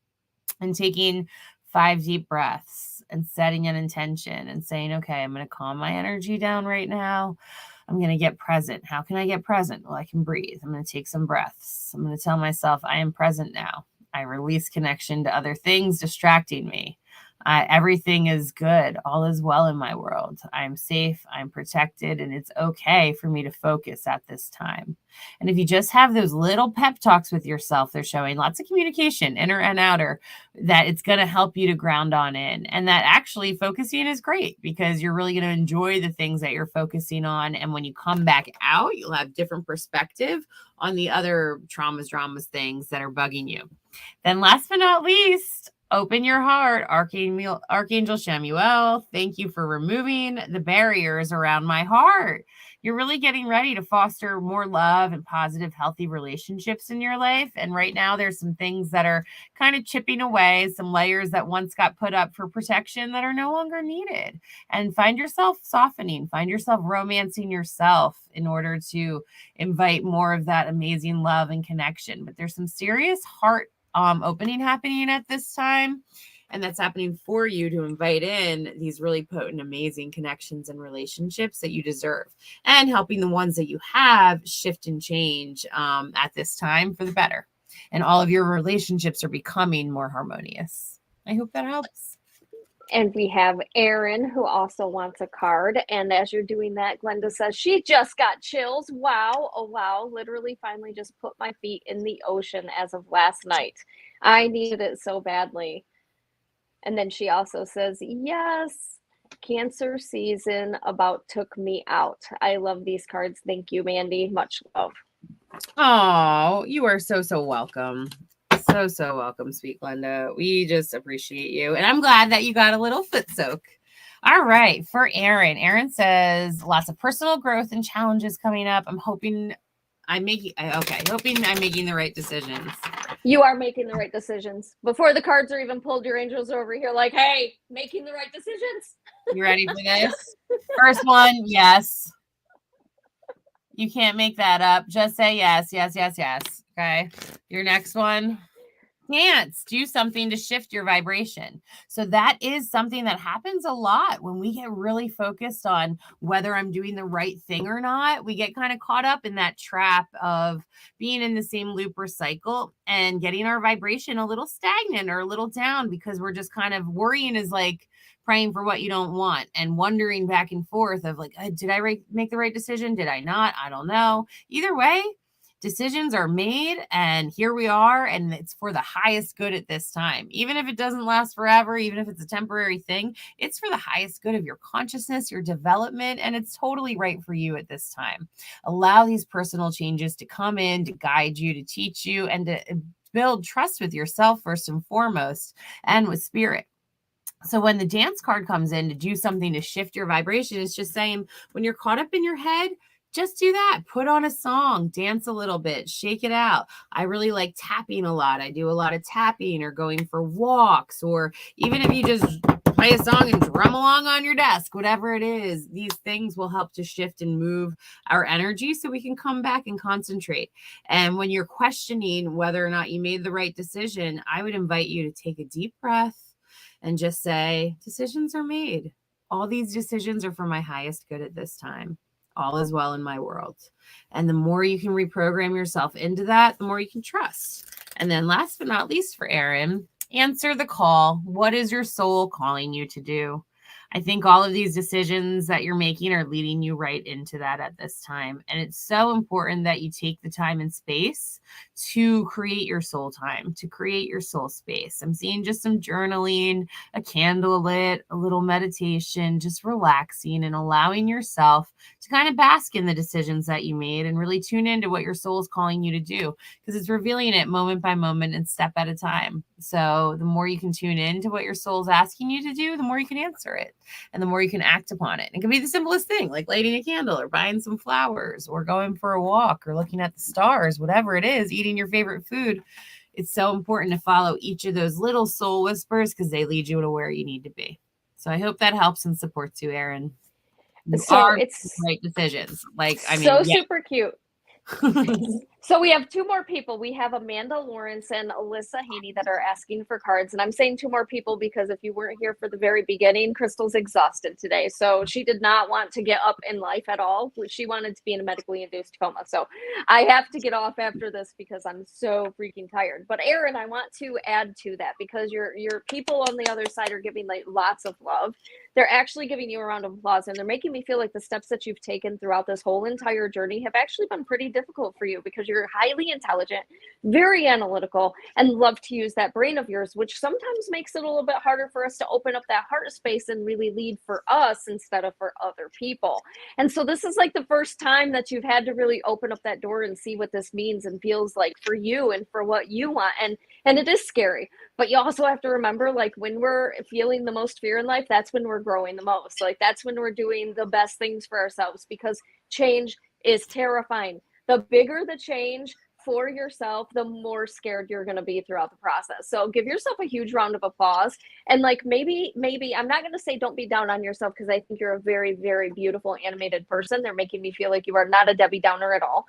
and taking 5 deep breaths and setting an intention and saying, okay, I'm going to calm my energy down right now. I'm going to get present. How can I get present? Well, I can breathe. I'm going to take some breaths. I'm going to tell myself I am present now. I release connection to other things distracting me. Everything is good. All is well in my world. I'm safe. I'm protected. And it's okay for me to focus at this time. And if you just have those little pep talks with yourself, they're showing lots of communication, inner and outer, that it's going to help you to ground on in. And that actually focusing is great because you're really going to enjoy the things that you're focusing on. And when you come back out, you'll have different perspective on the other traumas, dramas, things that are bugging you. Then last but not least, open your heart. Archangel Shamuel, thank you for removing the barriers around my heart. You're really getting ready to foster more love and positive, healthy relationships in your life. And right now there's some things that are kind of chipping away, some layers that once got put up for protection that are no longer needed. And find yourself softening, find yourself romancing yourself in order to invite more of that amazing love and connection. But there's some serious heart opening happening at this time, and that's happening for you to invite in these really potent, amazing connections and relationships that you deserve, and helping the ones that you have shift and change at this time for the better. And all of your relationships are becoming more harmonious. I hope that helps. And we have Erin, who also wants a card. And as you're doing that, Glenda says, she just got chills. Wow. Oh, wow. Literally finally just put my feet in the ocean as of last night. I needed it so badly. And then she also says, yes, Cancer season about took me out. I love these cards. Thank you, Mandee. Much love. Oh, you are so welcome. So welcome, sweet Glenda. We just appreciate you. And I'm glad that you got a little foot soak. All right. For Erin says lots of personal growth and challenges coming up. I'm hoping I'm making the right decisions. You are making the right decisions. Before the cards are even pulled, your angels are over here like, hey, making the right decisions. You ready for this? First one, yes. You can't make that up. Just say yes. Okay. Your next one. Dance, do something to shift your vibration. So that is something that happens a lot when we get really focused on whether I'm doing the right thing or not. We get kind of caught up in that trap of being in the same loop or cycle and getting our vibration a little stagnant or a little down because we're just kind of worrying is like praying for what you don't want and wondering back and forth of like, did I make the right decision? Did I not? I don't know. Either way, decisions are made and here we are, and it's for the highest good at this time. Even if it doesn't last forever, even if it's a temporary thing, it's for the highest good of your consciousness, your development, and it's totally right for you at this time. Allow these personal changes to come in, to guide you, to teach you, and to build trust with yourself first and foremost, and with spirit. So when the dance card comes in to do something to shift your vibration, it's just saying when you're caught up in your head, just do that. Put on a song, dance a little bit, shake it out. I really like tapping a lot. I do a lot of tapping or going for walks, or even if you just play a song and drum along on your desk, whatever it is, these things will help to shift and move our energy so we can come back and concentrate. And when you're questioning whether or not you made the right decision, I would invite you to take a deep breath and just say, decisions are made. All these decisions are for my highest good at this time. All is well in my world. And the more you can reprogram yourself into that, the more you can trust. And then last but not least for Erin, answer the call. What is your soul calling you to do? I think all of these decisions that you're making are leading you right into that at this time. And it's so important that you take the time and space to create your soul time, to create your soul space. I'm seeing just some journaling, a candle lit, a little meditation, just relaxing and allowing yourself to kind of bask in the decisions that you made and really tune into what your soul is calling you to do, because it's revealing it moment by moment and step at a time. So the more you can tune into what your soul's asking you to do, the more you can answer it and the more you can act upon it. It can be the simplest thing, like lighting a candle or buying some flowers or going for a walk or looking at the stars, whatever it is, eating your favorite food. It's so important to follow each of those little soul whispers because they lead you to where you need to be. So I hope that helps and supports you, Erin. You So are it's making right decisions. Like, I so mean, super cute. yeah. So we have two more people. We have Amanda Lawrence and Alyssa Haney that are asking for cards. And I'm saying two more people because if you weren't here for the very beginning, Crystal's exhausted today. So she did not want to get up in life at all. She wanted to be in a medically induced coma. So I have to get off after this because I'm so freaking tired. But Erin, I want to add to that because your people on the other side are giving like lots of love. They're actually giving you a round of applause and they're making me feel like the steps that you've taken throughout this whole entire journey have actually been pretty difficult for you because you're highly intelligent, very analytical, and love to use that brain of yours, which sometimes makes it a little bit harder for us to open up that heart space and really lead for us instead of for other people. And so this is like the first time that you've had to really open up that door and see what this means and feels like for you and for what you want. And it is scary, but you also have to remember, like, when we're feeling the most fear in life, that's when we're growing the most. Like, that's when we're doing the best things for ourselves because change is terrifying. The bigger the change for yourself, the more scared you're going to be throughout the process. So give yourself a huge round of applause. And like, maybe I'm not going to say don't be down on yourself because I think you're a very, very beautiful animated person. They're making me feel like you are not a Debbie Downer at all.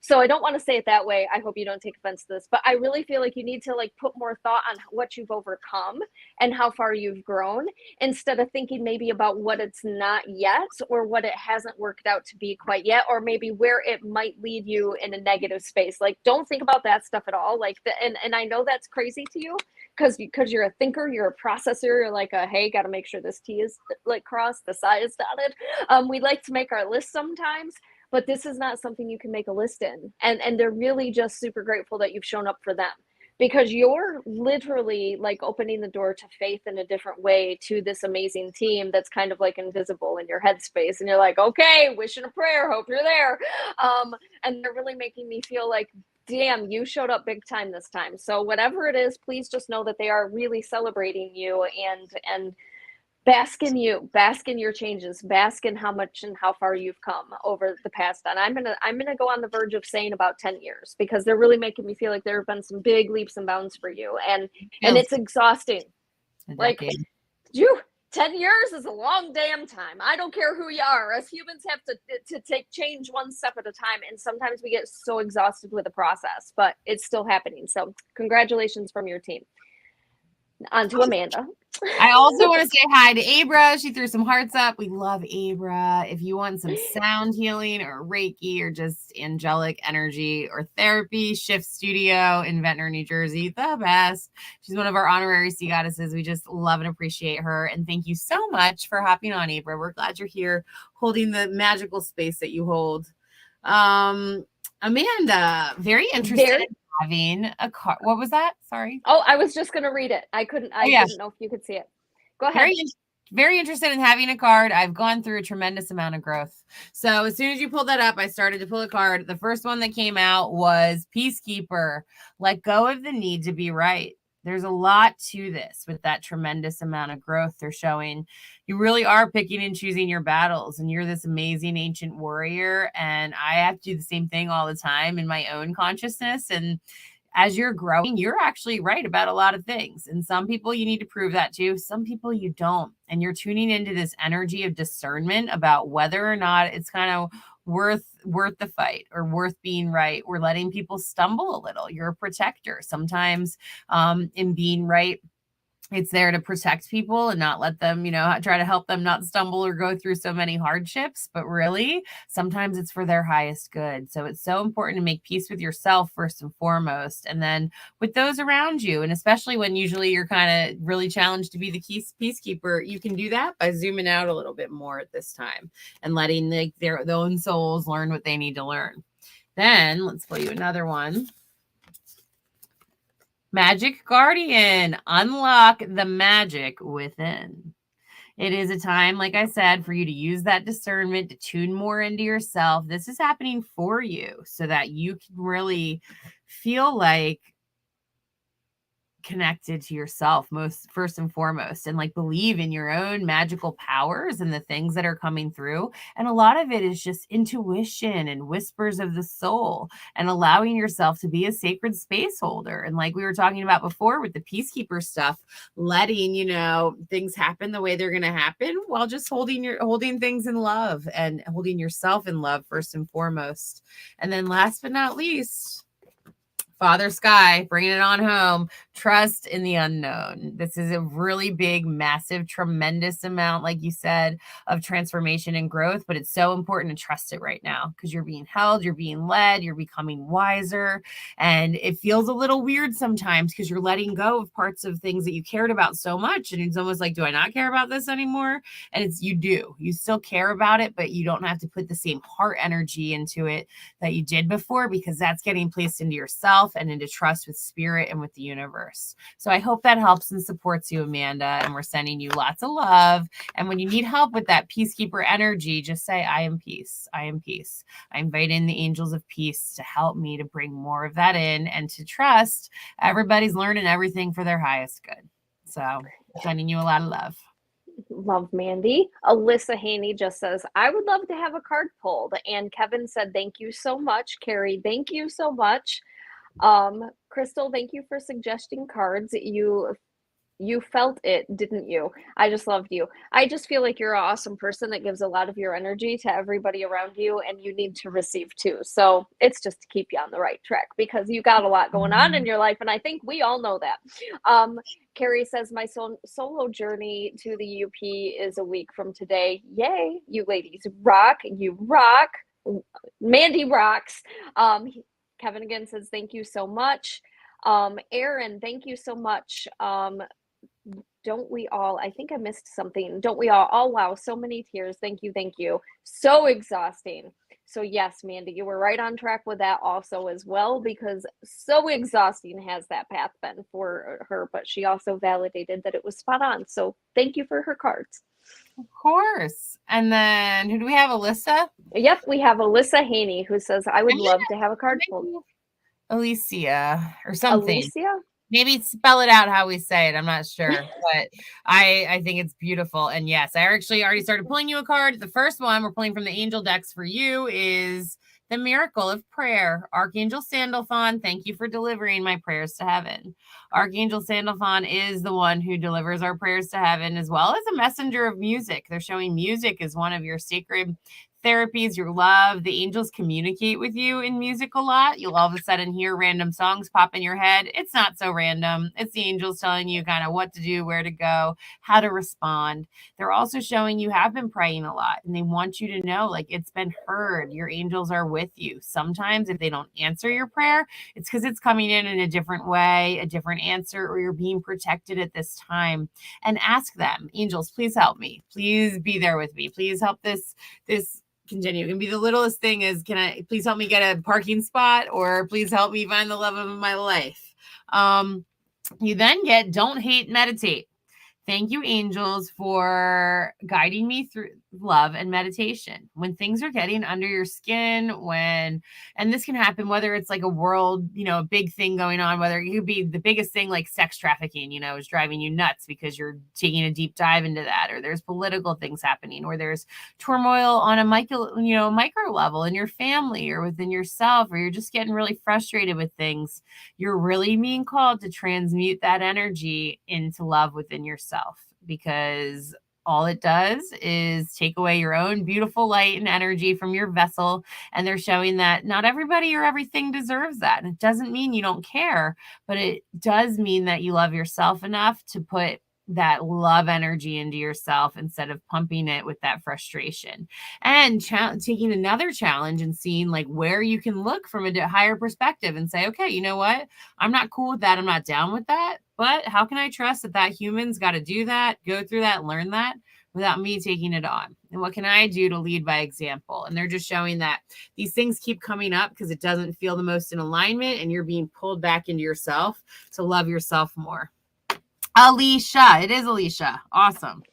So I don't want to say it that way. I hope you don't take offense to this, but I really feel like you need to like put more thought on what you've overcome and how far you've grown instead of thinking maybe about what it's not yet or what it hasn't worked out to be quite yet, or maybe where it might lead you in a negative space. Like, don't think about that stuff at all. Like, and I know that's crazy to you because you're a thinker, you're a processor, you're like a, hey, got to make sure this T is like crossed, the side is dotted. We like to make our list sometimes, but this is not something you can make a list in. And they're really just super grateful that you've shown up for them because you're literally like opening the door to faith in a different way to this amazing team that's kind of like invisible in your headspace. And you're like, okay, wishing a prayer, hope you're there. And they're really making me feel like, damn, you showed up big time this time. So whatever it is, please just know that they are really celebrating you and bask in you, bask in your changes, bask in how much and how far you've come over the past. And I'm gonna go on the verge of saying about 10 years because they're really making me feel like there have been some big leaps and bounds for you. And it's exhausting. Like, you 10 years is a long damn time. I don't care who you are. Us humans have to take change one step at a time. And sometimes we get so exhausted with the process, but it's still happening. So congratulations from your team. On to Amanda. I also want to say hi to Abra. She threw some hearts up. We love Abra. If you want some sound healing or Reiki or just angelic energy or therapy, Shift Studio in Ventnor, New Jersey, the best. She's one of our honorary sea goddesses. We just love and appreciate her. And thank you so much for hopping on, Abra. We're glad you're here holding the magical space that you hold. Amanda, very interested in having a card. What was that? Sorry. Oh, I was just going to read it. I didn't know if you could see it. Go ahead. Very interested in having a card. I've gone through a tremendous amount of growth. So as soon as you pulled that up, I started to pull a card. The first one that came out was Peacekeeper. Let go of the need to be right. There's a lot to this with that tremendous amount of growth they're showing. You really are picking and choosing your battles, and you're this amazing ancient warrior. And I have to do the same thing all the time in my own consciousness. And as you're growing, you're actually right about a lot of things. And some people you need to prove that to, some people you don't. And you're tuning into this energy of discernment about whether or not it's kind of worth the fight or worth being right. We're letting people stumble a little. You're a protector. Sometimes in being right, It's there to protect people and not let them, try to help them not stumble or go through so many hardships. But really, sometimes it's for their highest good. So it's so important to make peace with yourself first and foremost, and then with those around you. And especially when usually you're kind of really challenged to be the peacekeeper, you can do that by zooming out a little bit more at this time and letting their own souls learn what they need to learn. Then let's pull you another one. Magic Guardian, unlock the magic within. It is a time, like I said, for you to use that discernment to tune more into yourself. This is happening for you so that you can really feel like connected to yourself first and foremost, and like believe in your own magical powers and the things that are coming through. And a lot of it is just intuition and whispers of the soul and allowing yourself to be a sacred space holder. And like we were talking about before with the peacekeeper stuff, letting things happen the way they're going to happen while just holding things in love and holding yourself in love first and foremost. And then last but not least, Father Sky, bringing it on home. Trust in the unknown. This is a really big, massive, tremendous amount, like you said, of transformation and growth. But it's so important to trust it right now because you're being held, you're being led, you're becoming wiser. And it feels a little weird sometimes because you're letting go of parts of things that you cared about so much. And it's almost like, do I not care about this anymore? And you do. You still care about it, but you don't have to put the same heart energy into it that you did before, because that's getting placed into yourself and into trust with spirit and with the universe. So I hope that helps and supports you, Amanda. And we're sending you lots of love. And when you need help with that peacekeeper energy, just say, I am peace. I am peace. I invite in the angels of peace to help me to bring more of that in and to trust everybody's learning everything for their highest good. So sending you a lot of love. Love, Mandee. Alyssa Haney just says, I would love to have a card pulled. And Kevin said, thank you so much. Carrie, thank you so much. Crystal, thank you for suggesting cards. You felt it, didn't you? I just loved you. I just feel like you're an awesome person that gives a lot of your energy to everybody around you, and you need to receive too. So it's just to keep you on the right track because you got a lot going on in your life, and I think we all know that. Carrie says, my solo journey to the UP is a week from today. Yay, you ladies rock. You rock. Mandee rocks. Kevin again says, thank you so much. Aaron, thank you so much. Don't we all, I think I missed something. Don't we all? Oh, wow. So many tears. Thank you. Thank you. So exhausting. So yes, Mandee, you were right on track with that also as well, because so exhausting has that path been for her, but she also validated that it was spot on. So thank you for her cards. Of course. And then who do we have? Alyssa? Yep, we have Alyssa Haney who says, I would love to have a card pulled. Alicia or something. Alicia? Maybe spell it out how we say it. I'm not sure, but I think it's beautiful. And yes, I actually already started pulling you a card. The first one we're pulling from the angel decks for you is the miracle of prayer. Archangel Sandalphon, thank you for delivering my prayers to heaven. Archangel Sandalphon is the one who delivers our prayers to heaven, as well as a messenger of music. They're showing music as one of your sacred therapies, your love. The angels communicate with you in music a lot. You'll all of a sudden hear random songs pop in your head. It's not so random. It's the angels telling you kind of what to do, where to go, how to respond. They're also showing you have been praying a lot, and they want you to know, like, it's been heard. Your angels are with you. Sometimes if they don't answer your prayer, it's because it's coming in a different way, a different answer, or you're being protected at this time. And ask them, angels, please help me. Please be there with me. Please help this continue. It can be the littlest thing is, can I please help me get a parking spot, or please help me find the love of my life. You then get don't hate, meditate. Thank you, angels, for guiding me through love and meditation. When things are getting under your skin, and this can happen, whether it's like a world, a big thing going on, whether it could be the biggest thing like sex trafficking, is driving you nuts because you're taking a deep dive into that, or there's political things happening, or there's turmoil on a micro level in your family or within yourself, or you're just getting really frustrated with things. You're really being called to transmute that energy into love within yourself, because all it does is take away your own beautiful light and energy from your vessel. And they're showing that not everybody or everything deserves that. And it doesn't mean you don't care, but it does mean that you love yourself enough to put that love energy into yourself instead of pumping it with that frustration. And taking another challenge and seeing like where you can look from a higher perspective and say, okay, you know what? I'm not cool with that. I'm not down with that. But how can I trust that that human's got to do that, go through that, learn that without me taking it on? And what can I do to lead by example? And they're just showing that these things keep coming up because it doesn't feel the most in alignment and you're being pulled back into yourself to love yourself more. Alicia. It is Alicia. Awesome.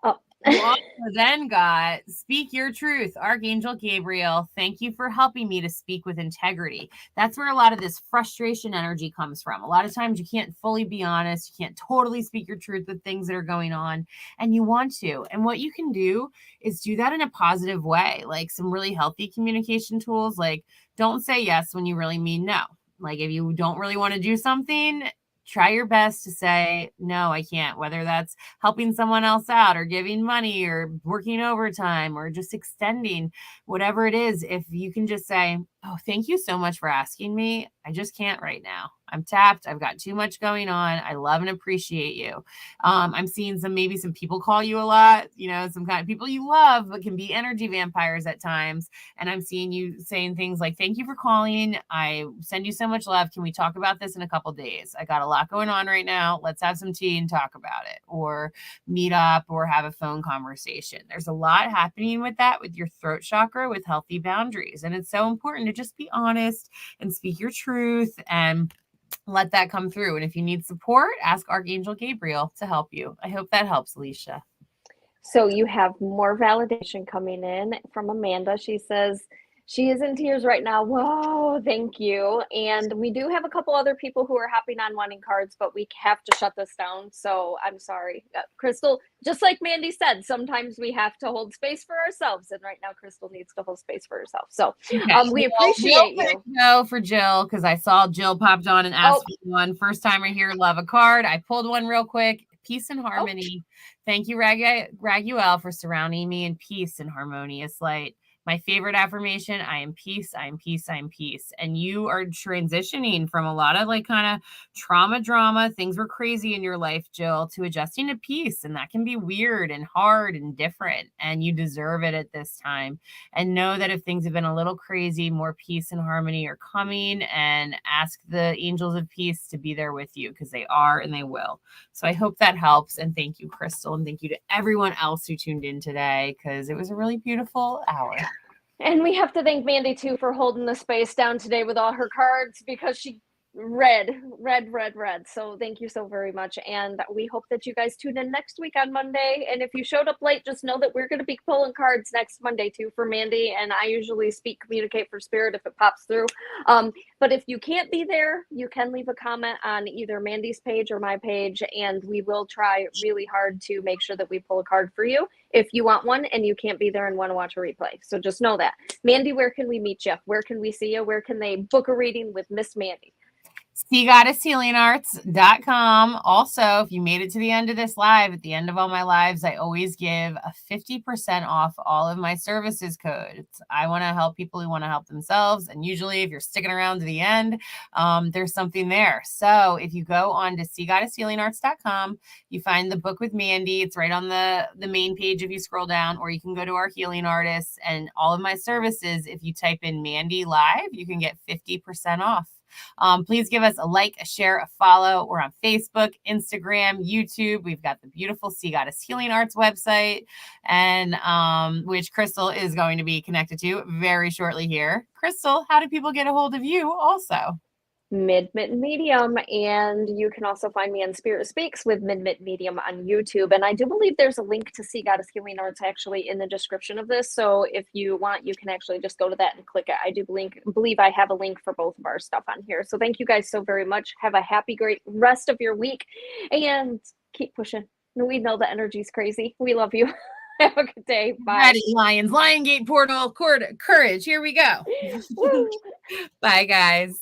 Oh. You also then got Speak Your Truth, Archangel Gabriel. Thank you for helping me to speak with integrity. That's where a lot of this frustration energy comes from. A lot of times you can't fully be honest. You can't totally speak your truth with things that are going on, and you want to. And what you can do is do that in a positive way, like some really healthy communication tools, like don't say yes when you really mean no. Like if you don't really want to do something, try your best to say, no, I can't, whether that's helping someone else out or giving money or working overtime or just extending, whatever it is. If you can just say, oh, thank you so much for asking me. I just can't right now. I'm tapped. I've got too much going on. I love and appreciate you. I'm seeing maybe some people call you a lot, some kind of people you love, but can be energy vampires at times. And I'm seeing you saying things like, thank you for calling. I send you so much love. Can we talk about this in a couple days? I got a lot going on right now. Let's have some tea and talk about it, or meet up or have a phone conversation. There's a lot happening with that, with your throat chakra, with healthy boundaries. And it's so important to just be honest and speak your truth and let that come through. And if you need support, ask Archangel Gabriel to help you. I hope that helps, Alicia. So you have more validation coming in from Amanda. She says she is in tears right now. Whoa, thank you. And we do have a couple other people who are hopping on wanting cards, but we have to shut this down. So I'm sorry. Crystal, just like Mandee said, sometimes we have to hold space for ourselves. And right now, Crystal needs to hold space for herself. So we appreciate you. No, for Jill, because I saw Jill popped on and asked for one. First timer here, love a card. I pulled one real quick. Peace and harmony. Thank you, Raguel, for surrounding me in peace and harmonious light. My favorite affirmation, I am peace, I am peace, I am peace. And you are transitioning from a lot of like kind of trauma drama. Things were crazy in your life, Jill, to adjusting to peace. And that can be weird and hard and different. And you deserve it at this time. And know that if things have been a little crazy, more peace and harmony are coming. And ask the angels of peace to be there with you, because they are and they will. So I hope that helps. And thank you, Crystal. And thank you to everyone else who tuned in today, because it was a really beautiful hour. And we have to thank Mandee too for holding the space down today with all her cards, because she read. So thank you so very much. And we hope that you guys tune in next week on Monday. And if you showed up late, just know that we're going to be pulling cards next Monday too for Mandee. And I usually communicate for spirit if it pops through. But if you can't be there, you can leave a comment on either Mandee's page or my page, and we will try really hard to make sure that we pull a card for you if you want one and you can't be there and want to watch a replay. So just know that. Mandee, where can we meet you? Where can we see you? Where can they book a reading with Miss Mandee? SeaGoddessHealingArts.com. Also, if you made it to the end of this live, at the end of all my lives, I always give a 50% off all of my services codes. I want to help people who want to help themselves. And usually if you're sticking around to the end, there's something there. So if you go on to SeaGoddessHealingArts.com, you find the book with Mandee. It's right on the main page if you scroll down, or you can go to our healing artists and all of my services. If you type in Mandee Live, you can get 50% off. Please give us a like, a share, a follow. We're on Facebook, Instagram, YouTube. We've got the beautiful Sea Goddess Healing Arts website, and which Crystal is going to be connected to very shortly here. Crystal, how do people get a hold of you also? Mitten Medium, and you can also find me on Spirit Speaks with Mitten Medium on YouTube. And I do believe there's a link to Sea Goddess Healing Arts actually in the description of this, so if you want, you can actually just go to that and click it. I do believe I have a link for both of our stuff on here. So thank you guys so very much. Have a happy, great rest of your week, and keep pushing. We know the energy's crazy. We love you. Have a good day. Bye. Ready, Lions, Lion Gate portal, courage. Here we go. Bye, guys.